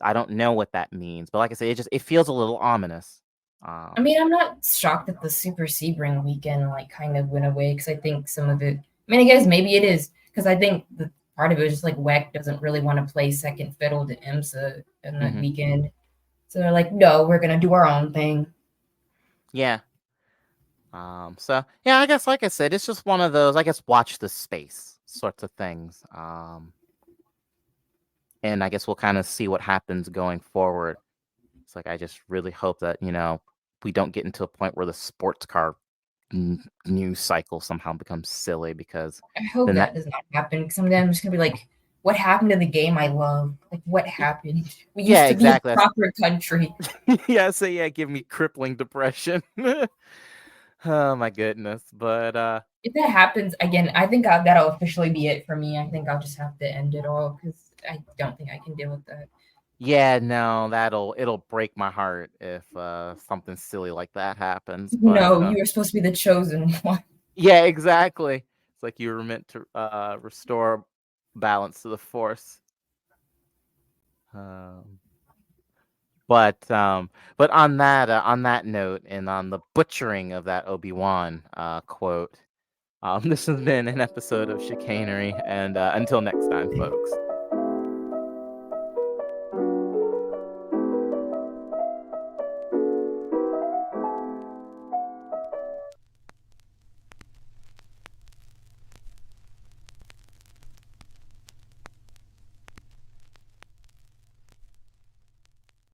I don't know what that means. But like I said, it feels a little ominous. I mean, I'm not shocked that the Super Sebring weekend kind of went away, because I think some of it. I mean, I guess maybe it is, because I think the part of it is just like WEC doesn't really want to play second fiddle to IMSA in that weekend, so they're like, no, we're gonna do our own thing. Yeah. So yeah, I guess like I said, it's just one of those, I guess, watch the space sorts of things. And I guess we'll kind of see what happens going forward. It's like, I just really hope that, we don't get into a point where the sports car news cycle somehow becomes silly, because I hope that does not happen, because someday I'm just gonna be like, what happened to the game I love? Like, what happened? We used to be a proper country. Yeah, so yeah, give me crippling depression. Oh my goodness. But if that happens again, I think that'll officially be it for me. I think I'll just have to end it all, because I don't think I can deal with that. Yeah, no, it'll break my heart if something silly like that happens. No, you were supposed to be the chosen one. Yeah, exactly. It's like you were meant to restore balance to the force. But on that note, and on the butchering of that Obi-Wan quote, this has been an episode of Chicanery, and until next time, folks.